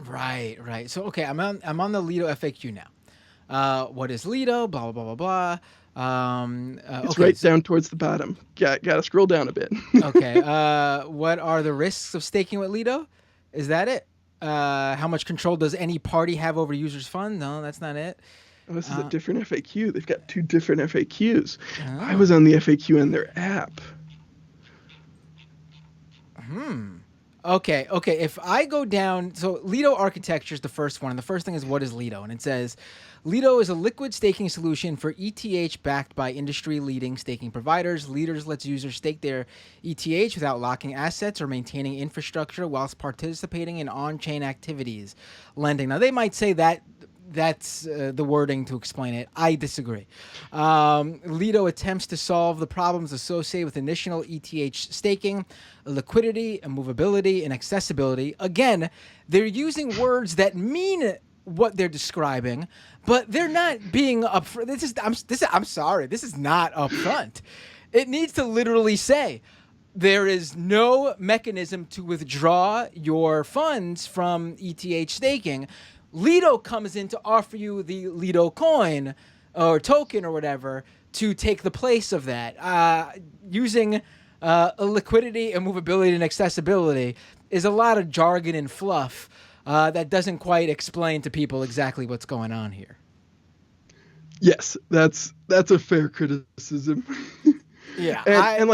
Right. So, okay, I'm on the Lido FAQ now. What is Lido? Blah, blah, blah, blah, blah. It's right down towards the bottom. Got to scroll down a bit. Okay. What are the risks of staking with Lido? Is that it? How much control does any party have over users' fund? No, that's not it. Oh, this is a different FAQ. They've got 2 different FAQs. I was on the FAQ on their app. Okay. If I go down, so Lido architecture is the first one. And the first thing is, what is Lido? And it says, Lido is a liquid staking solution for ETH backed by industry-leading staking providers. Lido lets users stake their ETH without locking assets or maintaining infrastructure whilst participating in on-chain activities. Lending. Now, they might say that that's the wording to explain it. I disagree. Lido attempts to solve the problems associated with initial ETH staking, liquidity, immovability, and accessibility. Again, they're using words that mean what they're describing, but they're not being upfront. I'm sorry. This is not upfront. It needs to literally say, there is no mechanism to withdraw your funds from ETH staking. Lido comes in to offer you the Lido coin or token or whatever to take the place of that. Using liquidity, immovability, and accessibility is a lot of jargon and fluff that doesn't quite explain to people exactly what's going on here. Yes, that's a fair criticism. Yeah, I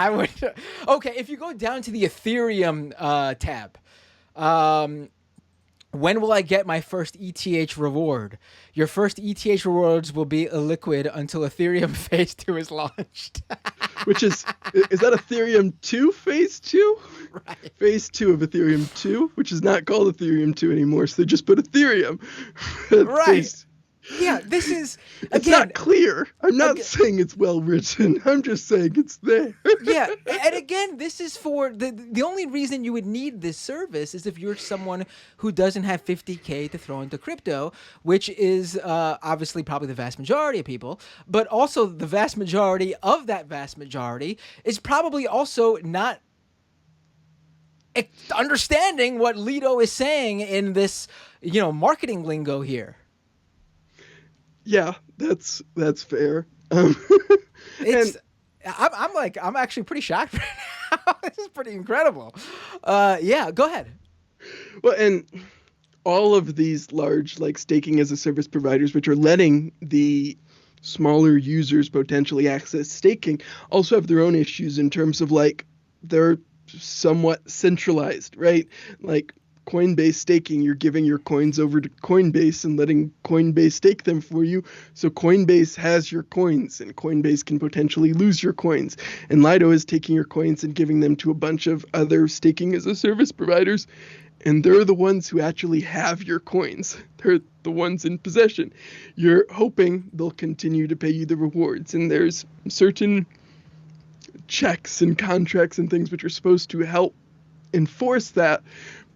would. Okay, if you go down to the Ethereum tab, when will I get my first ETH reward? Your first ETH rewards will be illiquid until Ethereum Phase 2 is launched. Which is that Ethereum 2 Phase 2? Right. Phase 2 of Ethereum 2, which is not called Ethereum 2 anymore, so they just put Ethereum. Right. Yeah, this is, again, it's not clear. I'm not saying it's well written. I'm just saying it's there. Yeah, and again, this is for the only reason you would need this service is if you're someone who doesn't have $50K to throw into crypto, which is obviously probably the vast majority of people, but also the vast majority of that vast majority is probably also not understanding what Lido is saying in this, marketing lingo here. Yeah, that's fair. I'm actually pretty shocked right now. This is pretty incredible. Yeah, go ahead. Well, and all of these large staking as a service providers, which are letting the smaller users potentially access staking, also have their own issues in terms of they're somewhat centralized, right? Coinbase staking, you're giving your coins over to Coinbase and letting Coinbase stake them for you. So Coinbase has your coins and Coinbase can potentially lose your coins. And Lido is taking your coins and giving them to a bunch of other staking as a service providers. And they're the ones who actually have your coins. They're the ones in possession. You're hoping they'll continue to pay you the rewards. And there's certain checks and contracts and things which are supposed to help enforce that.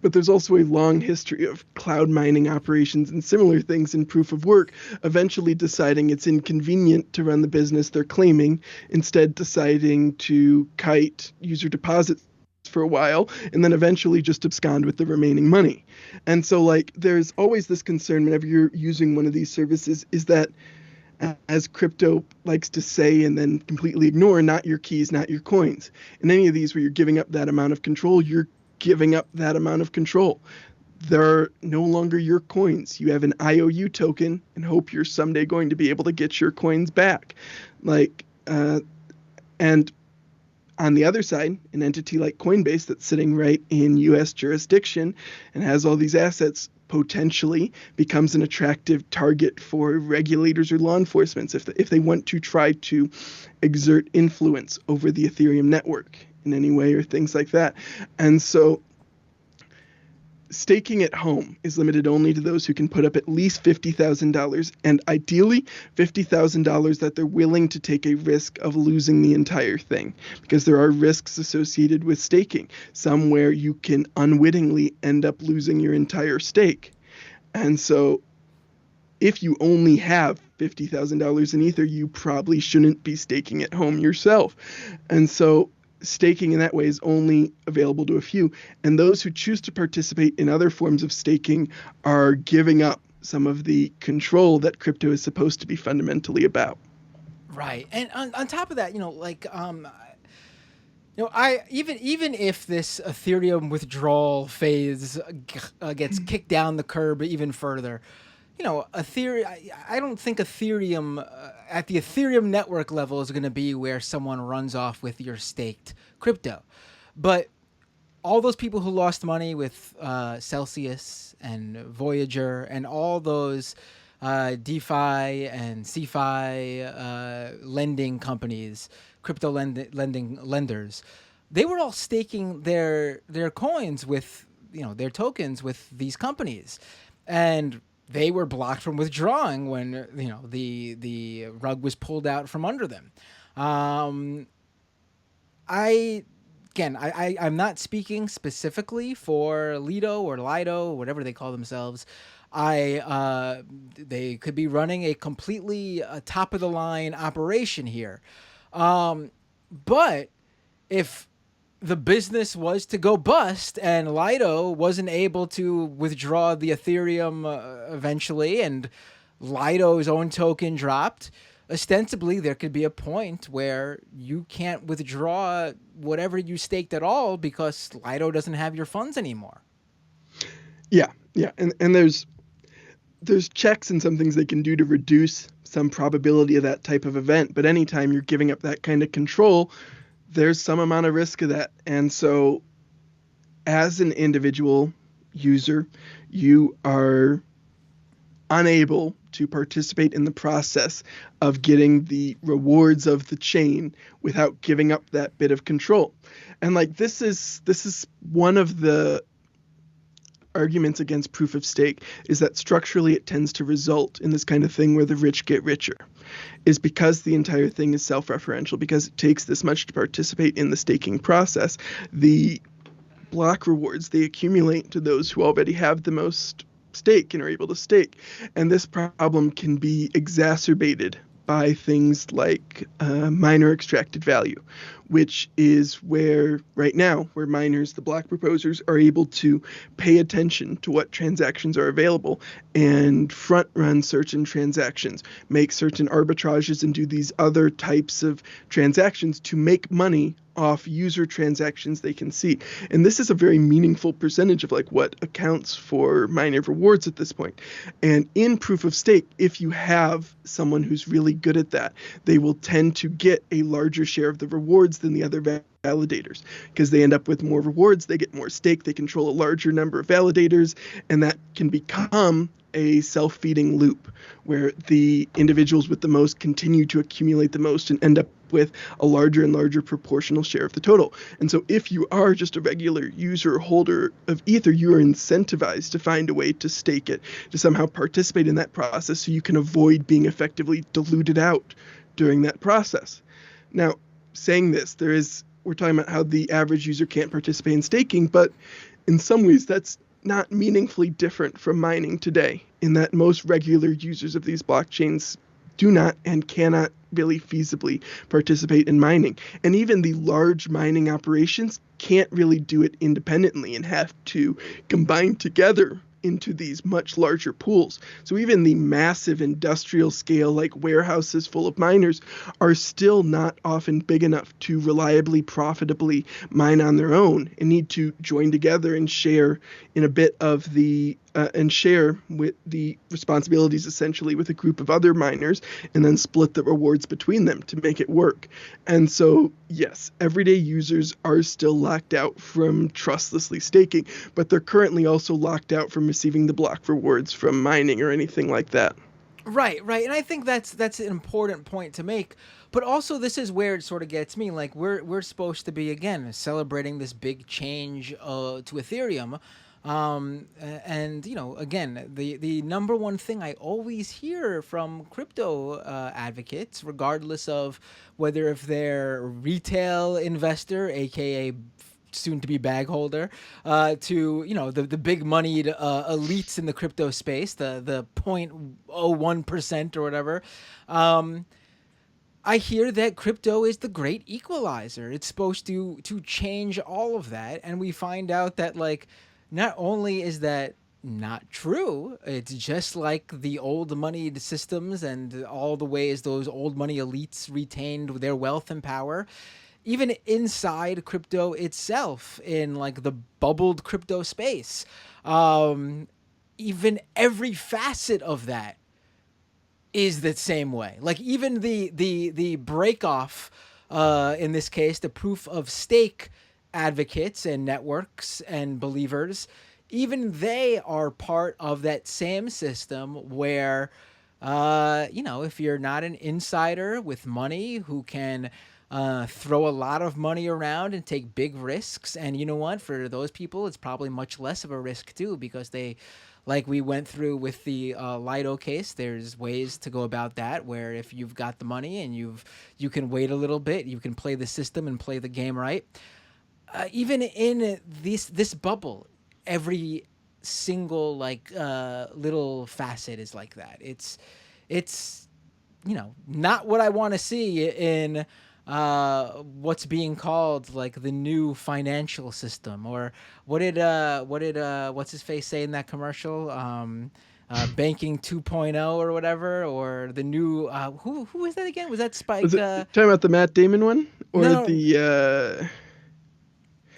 But there's also a long history of cloud mining operations and similar things in proof of work, eventually deciding it's inconvenient to run the business they're claiming, instead deciding to kite user deposits for a while, and then eventually just abscond with the remaining money. And so there's always this concern whenever you're using one of these services is that as crypto likes to say and then completely ignore, not your keys, not your coins. In any of these where you're giving up that amount of control, you're giving up that amount of control. They're no longer your coins. You have an IOU token and hope you're someday going to be able to get your coins back. And on the other side, an entity like Coinbase that's sitting right in U.S. jurisdiction and has all these assets potentially becomes an attractive target for regulators or law enforcement if they want to try to exert influence over the Ethereum network in any way or things like that. And so staking at home is limited only to those who can put up at least $50,000 and ideally $50,000 that they're willing to take a risk of losing the entire thing, because there are risks associated with staking, some where you can unwittingly end up losing your entire stake. And so if you only have $50,000 in Ether, you probably shouldn't be staking at home yourself. And so staking in that way is only available to a few, and those who choose to participate in other forms of staking are giving up some of the control that crypto is supposed to be fundamentally about. Right. And on top of that, I even if this Ethereum withdrawal phase gets kicked down the curb even further, Ethereum. I don't think Ethereum at the Ethereum network level is going to be where someone runs off with your staked crypto. But all those people who lost money with Celsius and Voyager and all those DeFi and CeFi lending companies, crypto lending lenders, they were all staking their coins with their tokens with these companies, and they were blocked from withdrawing when the rug was pulled out from under them. I'm not speaking specifically for Lido or Lido, whatever they call themselves. They could be running a completely top of the line operation here, but if the business was to go bust and Lido wasn't able to withdraw the Ethereum eventually, and Lido's own token dropped, ostensibly there could be a point where you can't withdraw whatever you staked at all because Lido doesn't have your funds anymore. Yeah. And there's checks and some things they can do to reduce some probability of that type of event. But anytime you're giving up that kind of control, there's some amount of risk of that. And so as an individual user, you are unable to participate in the process of getting the rewards of the chain without giving up that bit of control. And this is one of the arguments against proof of stake, is that structurally it tends to result in this kind of thing where the rich get richer, is because the entire thing is self-referential, because it takes this much to participate in the staking process. The block rewards, they accumulate to those who already have the most stake and are able to stake. And this problem can be exacerbated by things like miner extracted value, which is where right now, where miners, the block proposers, are able to pay attention to what transactions are available and front run certain transactions, make certain arbitrages, and do these other types of transactions to make money off user transactions they can see. And this is a very meaningful percentage of what accounts for miner rewards at this point. And in proof of stake, if you have someone who's really good at that, they will tend to get a larger share of the rewards than the other validators, because they end up with more rewards, they get more stake, they control a larger number of validators, and that can become a self-feeding loop where the individuals with the most continue to accumulate the most and end up with a larger and larger proportional share of the total. And so if you are just a regular user or holder of Ether, you are incentivized to find a way to stake it, to somehow participate in that process so you can avoid being effectively diluted out during that process. Now, saying this, we're talking about how the average user can't participate in staking, but in some ways that's not meaningfully different from mining today, in that most regular users of these blockchains do not and cannot really feasibly participate in mining. And even the large mining operations can't really do it independently and have to combine together into these much larger pools. So even the massive industrial scale, like warehouses full of miners, are still not often big enough to reliably, profitably mine on their own, and need to join together and share in a bit of the and share with the responsibilities essentially with a group of other miners, and then split the rewards between them to make it work. And so, yes, everyday users are still locked out from trustlessly staking, but they're currently also locked out from receiving the block rewards from mining or anything like that. Right, and I think that's an important point to make. But also, this is where it sort of gets me. Like we're supposed to be again celebrating this big change to Ethereum, and again, the number one thing I always hear from crypto advocates, regardless of whether if they're retail investor, aka soon to be bag holder, to the big moneyed elites in the crypto space, the 0.01% or whatever. I hear that crypto is the great equalizer. It's supposed to change all of that, and we find out that not only is that not true, it's just like the old moneyed systems and all the ways those old money elites retained their wealth and power. Even inside crypto itself, in the bubbled crypto space, even every facet of that is the same way. Even the break off, in this case, the proof of stake advocates and networks and believers, even they are part of that same system where, if you're not an insider with money who can throw a lot of money around and take big risks, and you know what, for those people, it's probably much less of a risk too, because they, like we went through with the Lido case, there's ways to go about that where if you've got the money and you can wait a little bit, you can play the system and play the game right. Even in this bubble, every single little facet is like that. It's not what I want to see in what's being called the new financial system, or what did what's his face say in that commercial, banking 2.0 or whatever, or the new who is that again? Was that Spike? Was it talking about the Matt Damon one, or no, the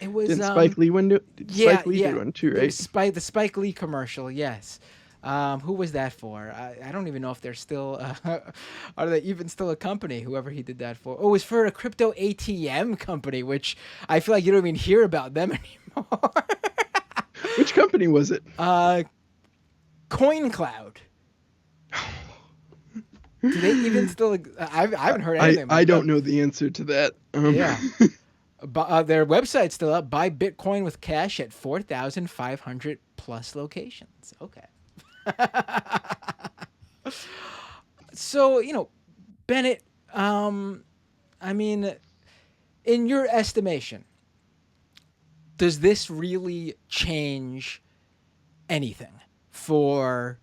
it was didn't Spike Lee one Spike Lee did one too, right? The Spike Lee commercial, yes. Who was that for? I don't even know if they're still, are they even still a company, whoever he did that for? Oh, it was for a crypto ATM company, which I feel like you don't even hear about them anymore. Which company was it? CoinCloud. Do they even still, I haven't heard anything about I don't know the answer to that. Yeah. Their website's still up. Buy Bitcoin with cash at 4,500 plus locations. Okay. So, Bennett, I mean, in your estimation, does this really change anything for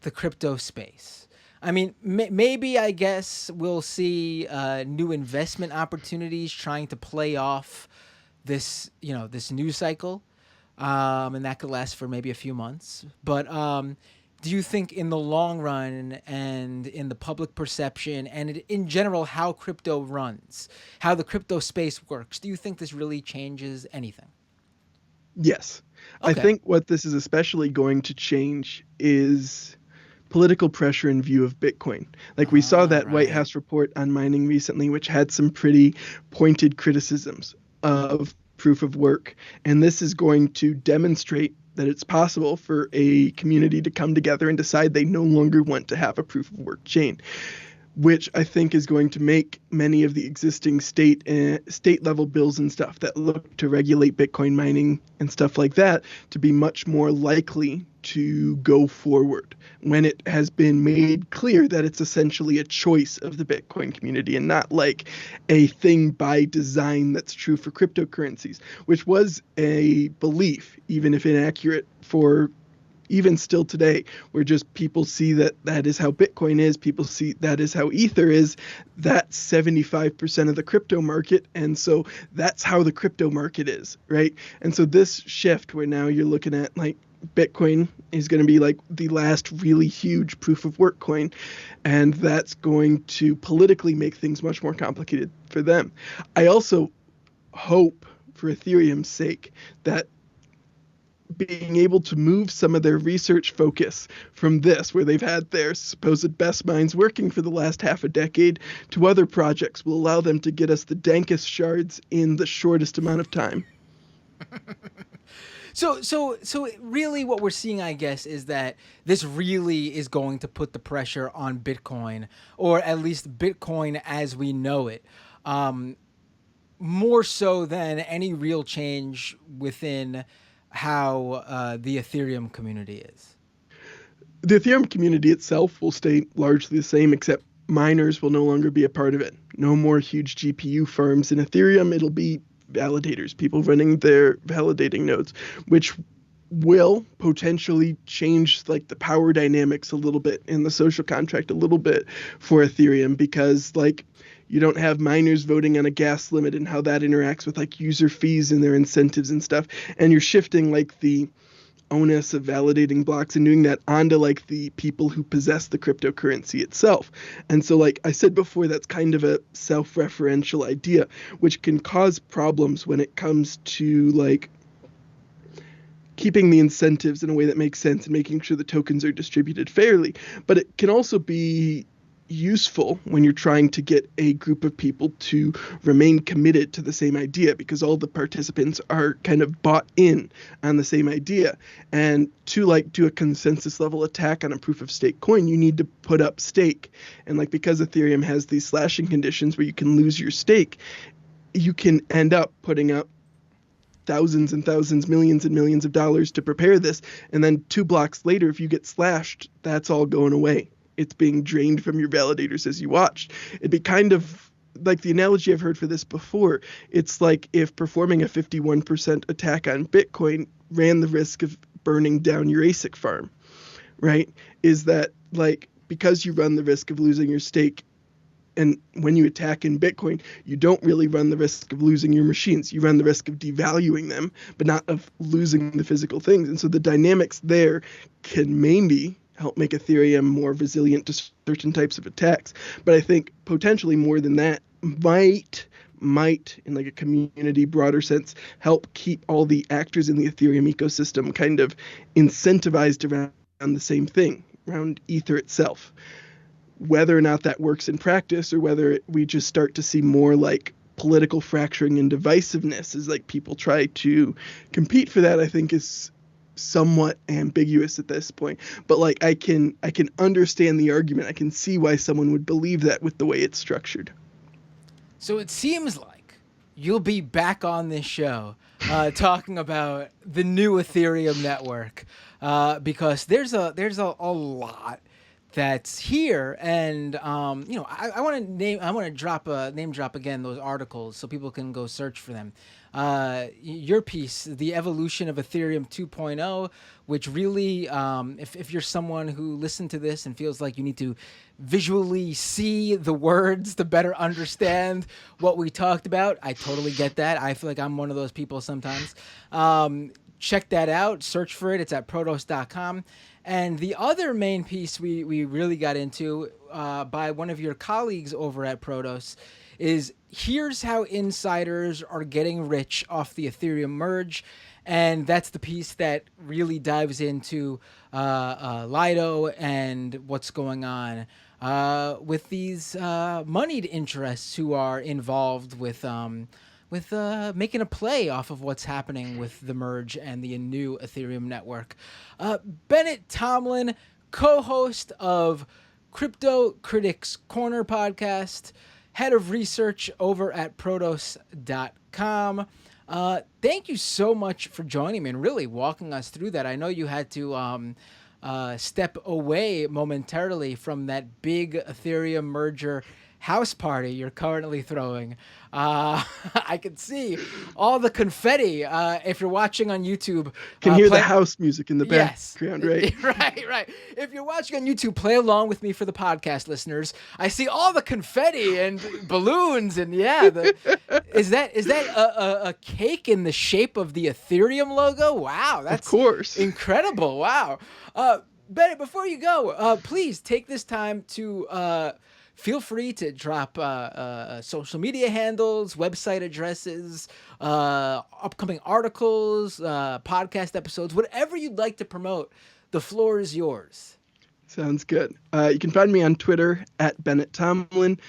the crypto space? I mean, maybe, I guess, we'll see new investment opportunities trying to play off this, this news cycle. And that could last for maybe a few months. But do you think in the long run, and in the public perception, and in general how crypto runs, how the crypto space works, do you think this really changes anything? Yes. Okay. I think what this is especially going to change is political pressure in view of Bitcoin. We saw that right. White House report on mining recently, which had some pretty pointed criticisms of proof of work. And this is going to demonstrate that it's possible for a community to come together and decide they no longer want to have a proof of work chain, which I think is going to make many of the existing state level bills and stuff that look to regulate Bitcoin mining and stuff like that to be much more likely to go forward when it has been made clear that it's essentially a choice of the Bitcoin community and not like a thing by design that's true for cryptocurrencies, which was a belief, even if inaccurate, for even still today, where just people see that is how Bitcoin is, people see that is how Ether is, that's 75% of the crypto market, and so that's how the crypto market is, right? And so this shift where now you're looking at Bitcoin is going to be like the last really huge proof of work coin, and that's going to politically make things much more complicated for them. I also hope, for Ethereum's sake, that being able to move some of their research focus from this, where they've had their supposed best minds working for the last half a decade, to other projects will allow them to get us the dankest shards in the shortest amount of time. So really what we're seeing, I guess, is that this really is going to put the pressure on Bitcoin, or at least Bitcoin as we know it, more so than any real change within how the Ethereum community is. The Ethereum community itself will stay largely the same, except miners will no longer be a part of it. No more huge GPU farms in Ethereum. It'll be validators, people running their validating nodes, which will potentially change like the power dynamics a little bit in the social contract a little bit for Ethereum, because like you don't have miners voting on a gas limit and how that interacts with like user fees and their incentives and stuff, and you're shifting like the onus of validating blocks and doing that onto like the people who possess the cryptocurrency itself. And so like I said before, that's kind of a self-referential idea, which can cause problems when it comes to like keeping the incentives in a way that makes sense and making sure the tokens are distributed fairly. But it can also be useful when you're trying to get a group of people to remain committed to the same idea, because all the participants are kind of bought in on the same idea. And to like do a consensus level attack on a proof of stake coin, you need to put up stake. And like because Ethereum has these slashing conditions where you can lose your stake, you can end up putting up thousands and thousands, millions and millions of dollars to prepare this, and then 2 blocks later, if you get slashed, that's all going away. It's being drained from your validators as you watched. It'd be kind of like the analogy I've heard for this before. It's like if performing a 51% attack on Bitcoin ran the risk of burning down your ASIC farm, right? Is that like because you run the risk of losing your stake, and when you attack in Bitcoin, you don't really run the risk of losing your machines. You run the risk of devaluing them, but not of losing the physical things. And so the dynamics there can maybe help make Ethereum more resilient to certain types of attacks. But I think potentially more than that might in like a community broader sense help keep all the actors in the Ethereum ecosystem kind of incentivized around the same thing, around Ether itself. Whether or not that works in practice, or whether we just start to see more like political fracturing and divisiveness as like people try to compete for that, I think is somewhat ambiguous at this point. But like I can understand the argument. I can see why someone would believe that with the way it's structured. So it seems like you'll be back on this show talking about the new Ethereum network, because there's a lot that's here, and I want to name drop again those articles so people can go search for them. Your piece, The Evolution of Ethereum 2.0, which really, if you're someone who listened to this and feels like you need to visually see the words to better understand what we talked about, I totally get that. I feel like I'm one of those people sometimes. Check that out. Search for it. It's at protos.com. And the other main piece we really got into by one of your colleagues over at Protos is here's how insiders are getting rich off the Ethereum Merge. And that's the piece that really dives into Lido and what's going on with these moneyed interests who are involved with making a play off of what's happening with the merge and the new Ethereum network. Bennett Tomlin, co-host of Crypto Critics Corner podcast, head of research over at Protos.com. Thank you so much for joining me and really walking us through that. I know you had to step away momentarily from that big Ethereum merger house party you're currently throwing. I can see all the confetti. If you're watching on YouTube, Can hear the house music in the Yes. background, right? Right. If you're watching on YouTube, play along with me for the podcast listeners. I see all the confetti and balloons, and is that a cake in the shape of the Ethereum logo? Wow, that's of course incredible. Wow. Bennett, before you go, please take this time to feel free to drop social media handles, website addresses, upcoming articles, podcast episodes, whatever you'd like to promote. The floor is yours. Sounds good. You can find me on Twitter at Bennett Tomlin.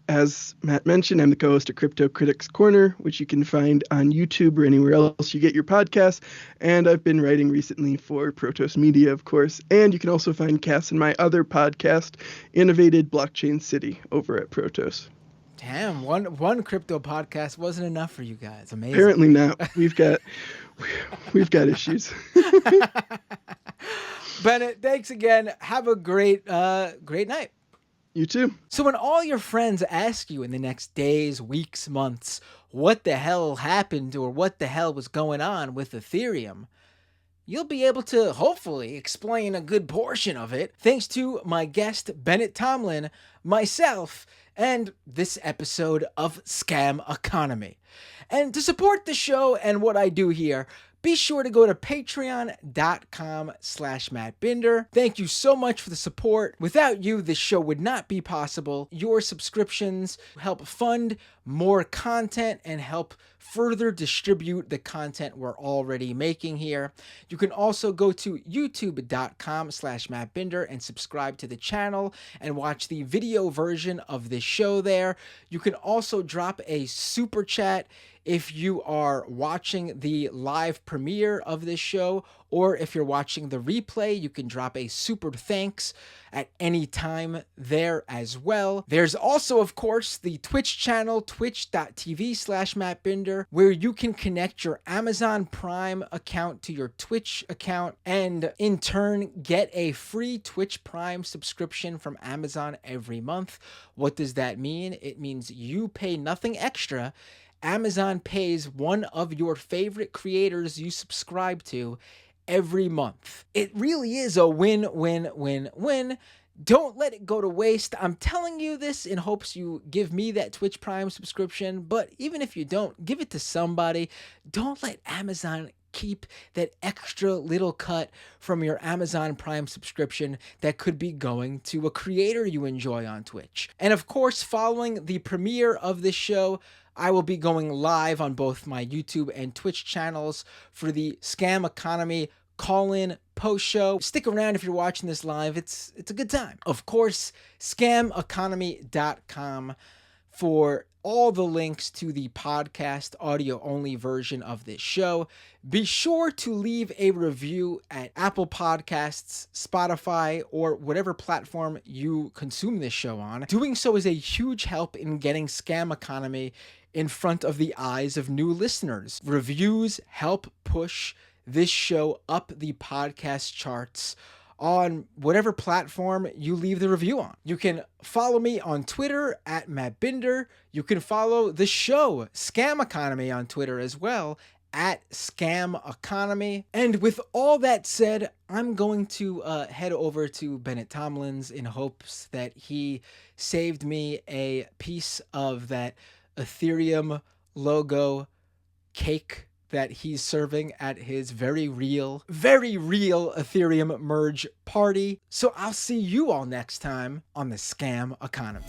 As Matt mentioned, I'm the co-host of Crypto Critics Corner, which you can find on YouTube or anywhere else you get your podcasts. And I've been writing recently for Protos Media, of course. And you can also find Cass and my other podcast, Innovated Blockchain City, over at Protos. Damn, one crypto podcast wasn't enough for you guys. Amazing. Apparently not. We've got issues. Bennett, thanks again. Have a great night. You too. So when all your friends ask you in the next days, weeks, months, what the hell happened or what the hell was going on with Ethereum, you'll be able to hopefully explain a good portion of it thanks to my guest, Bennett Tomlin, myself, and this episode of Scam Economy. And to support the show and what I do here, be sure to go to patreon.com/MattBinder. Thank you so much for the support. Without you, this show would not be possible. Your subscriptions help fund more content and help further distribute the content we're already making here. You can also go to youtube.com/MattBinder and subscribe to the channel and watch the video version of this show there. You can also drop a super chat if you are watching the live premiere of this show, or if you're watching the replay, you can drop a super thanks at any time there as well. There's also, of course, the Twitch channel, twitch.tv/MattBinder, where you can connect your Amazon Prime account to your Twitch account and in turn get a free Twitch Prime subscription from Amazon every month. What does that mean? It means you pay nothing extra. Amazon pays one of your favorite creators you subscribe to every month. It really is a win-win-win-win. Don't let it go to waste. I'm telling you this in hopes you give me that Twitch Prime subscription, but even if you don't, give it to somebody. Don't let Amazon keep that extra little cut from your Amazon Prime subscription that could be going to a creator you enjoy on Twitch. And of course, following the premiere of this show, I will be going live on both my YouTube and Twitch channels for the Scam Economy call-in post show. Stick around if you're watching this live. It's a good time. Of course, scameconomy.com for all the links to the podcast audio-only version of this show. Be sure to leave a review at Apple Podcasts, Spotify, or whatever platform you consume this show on. Doing so is a huge help in getting Scam Economy in front of the eyes of new listeners. Reviews help push this show up the podcast charts on whatever platform you leave the review on. You can follow me on Twitter at MattBinder. You can follow the show, Scam Economy, on Twitter as well, at Scam Economy. And with all that said, I'm going to head over to Bennett Tomlin's in hopes that he saved me a piece of that Ethereum logo cake that he's serving at his very real Ethereum Merge party. So I'll see you all next time on the Scam Economy.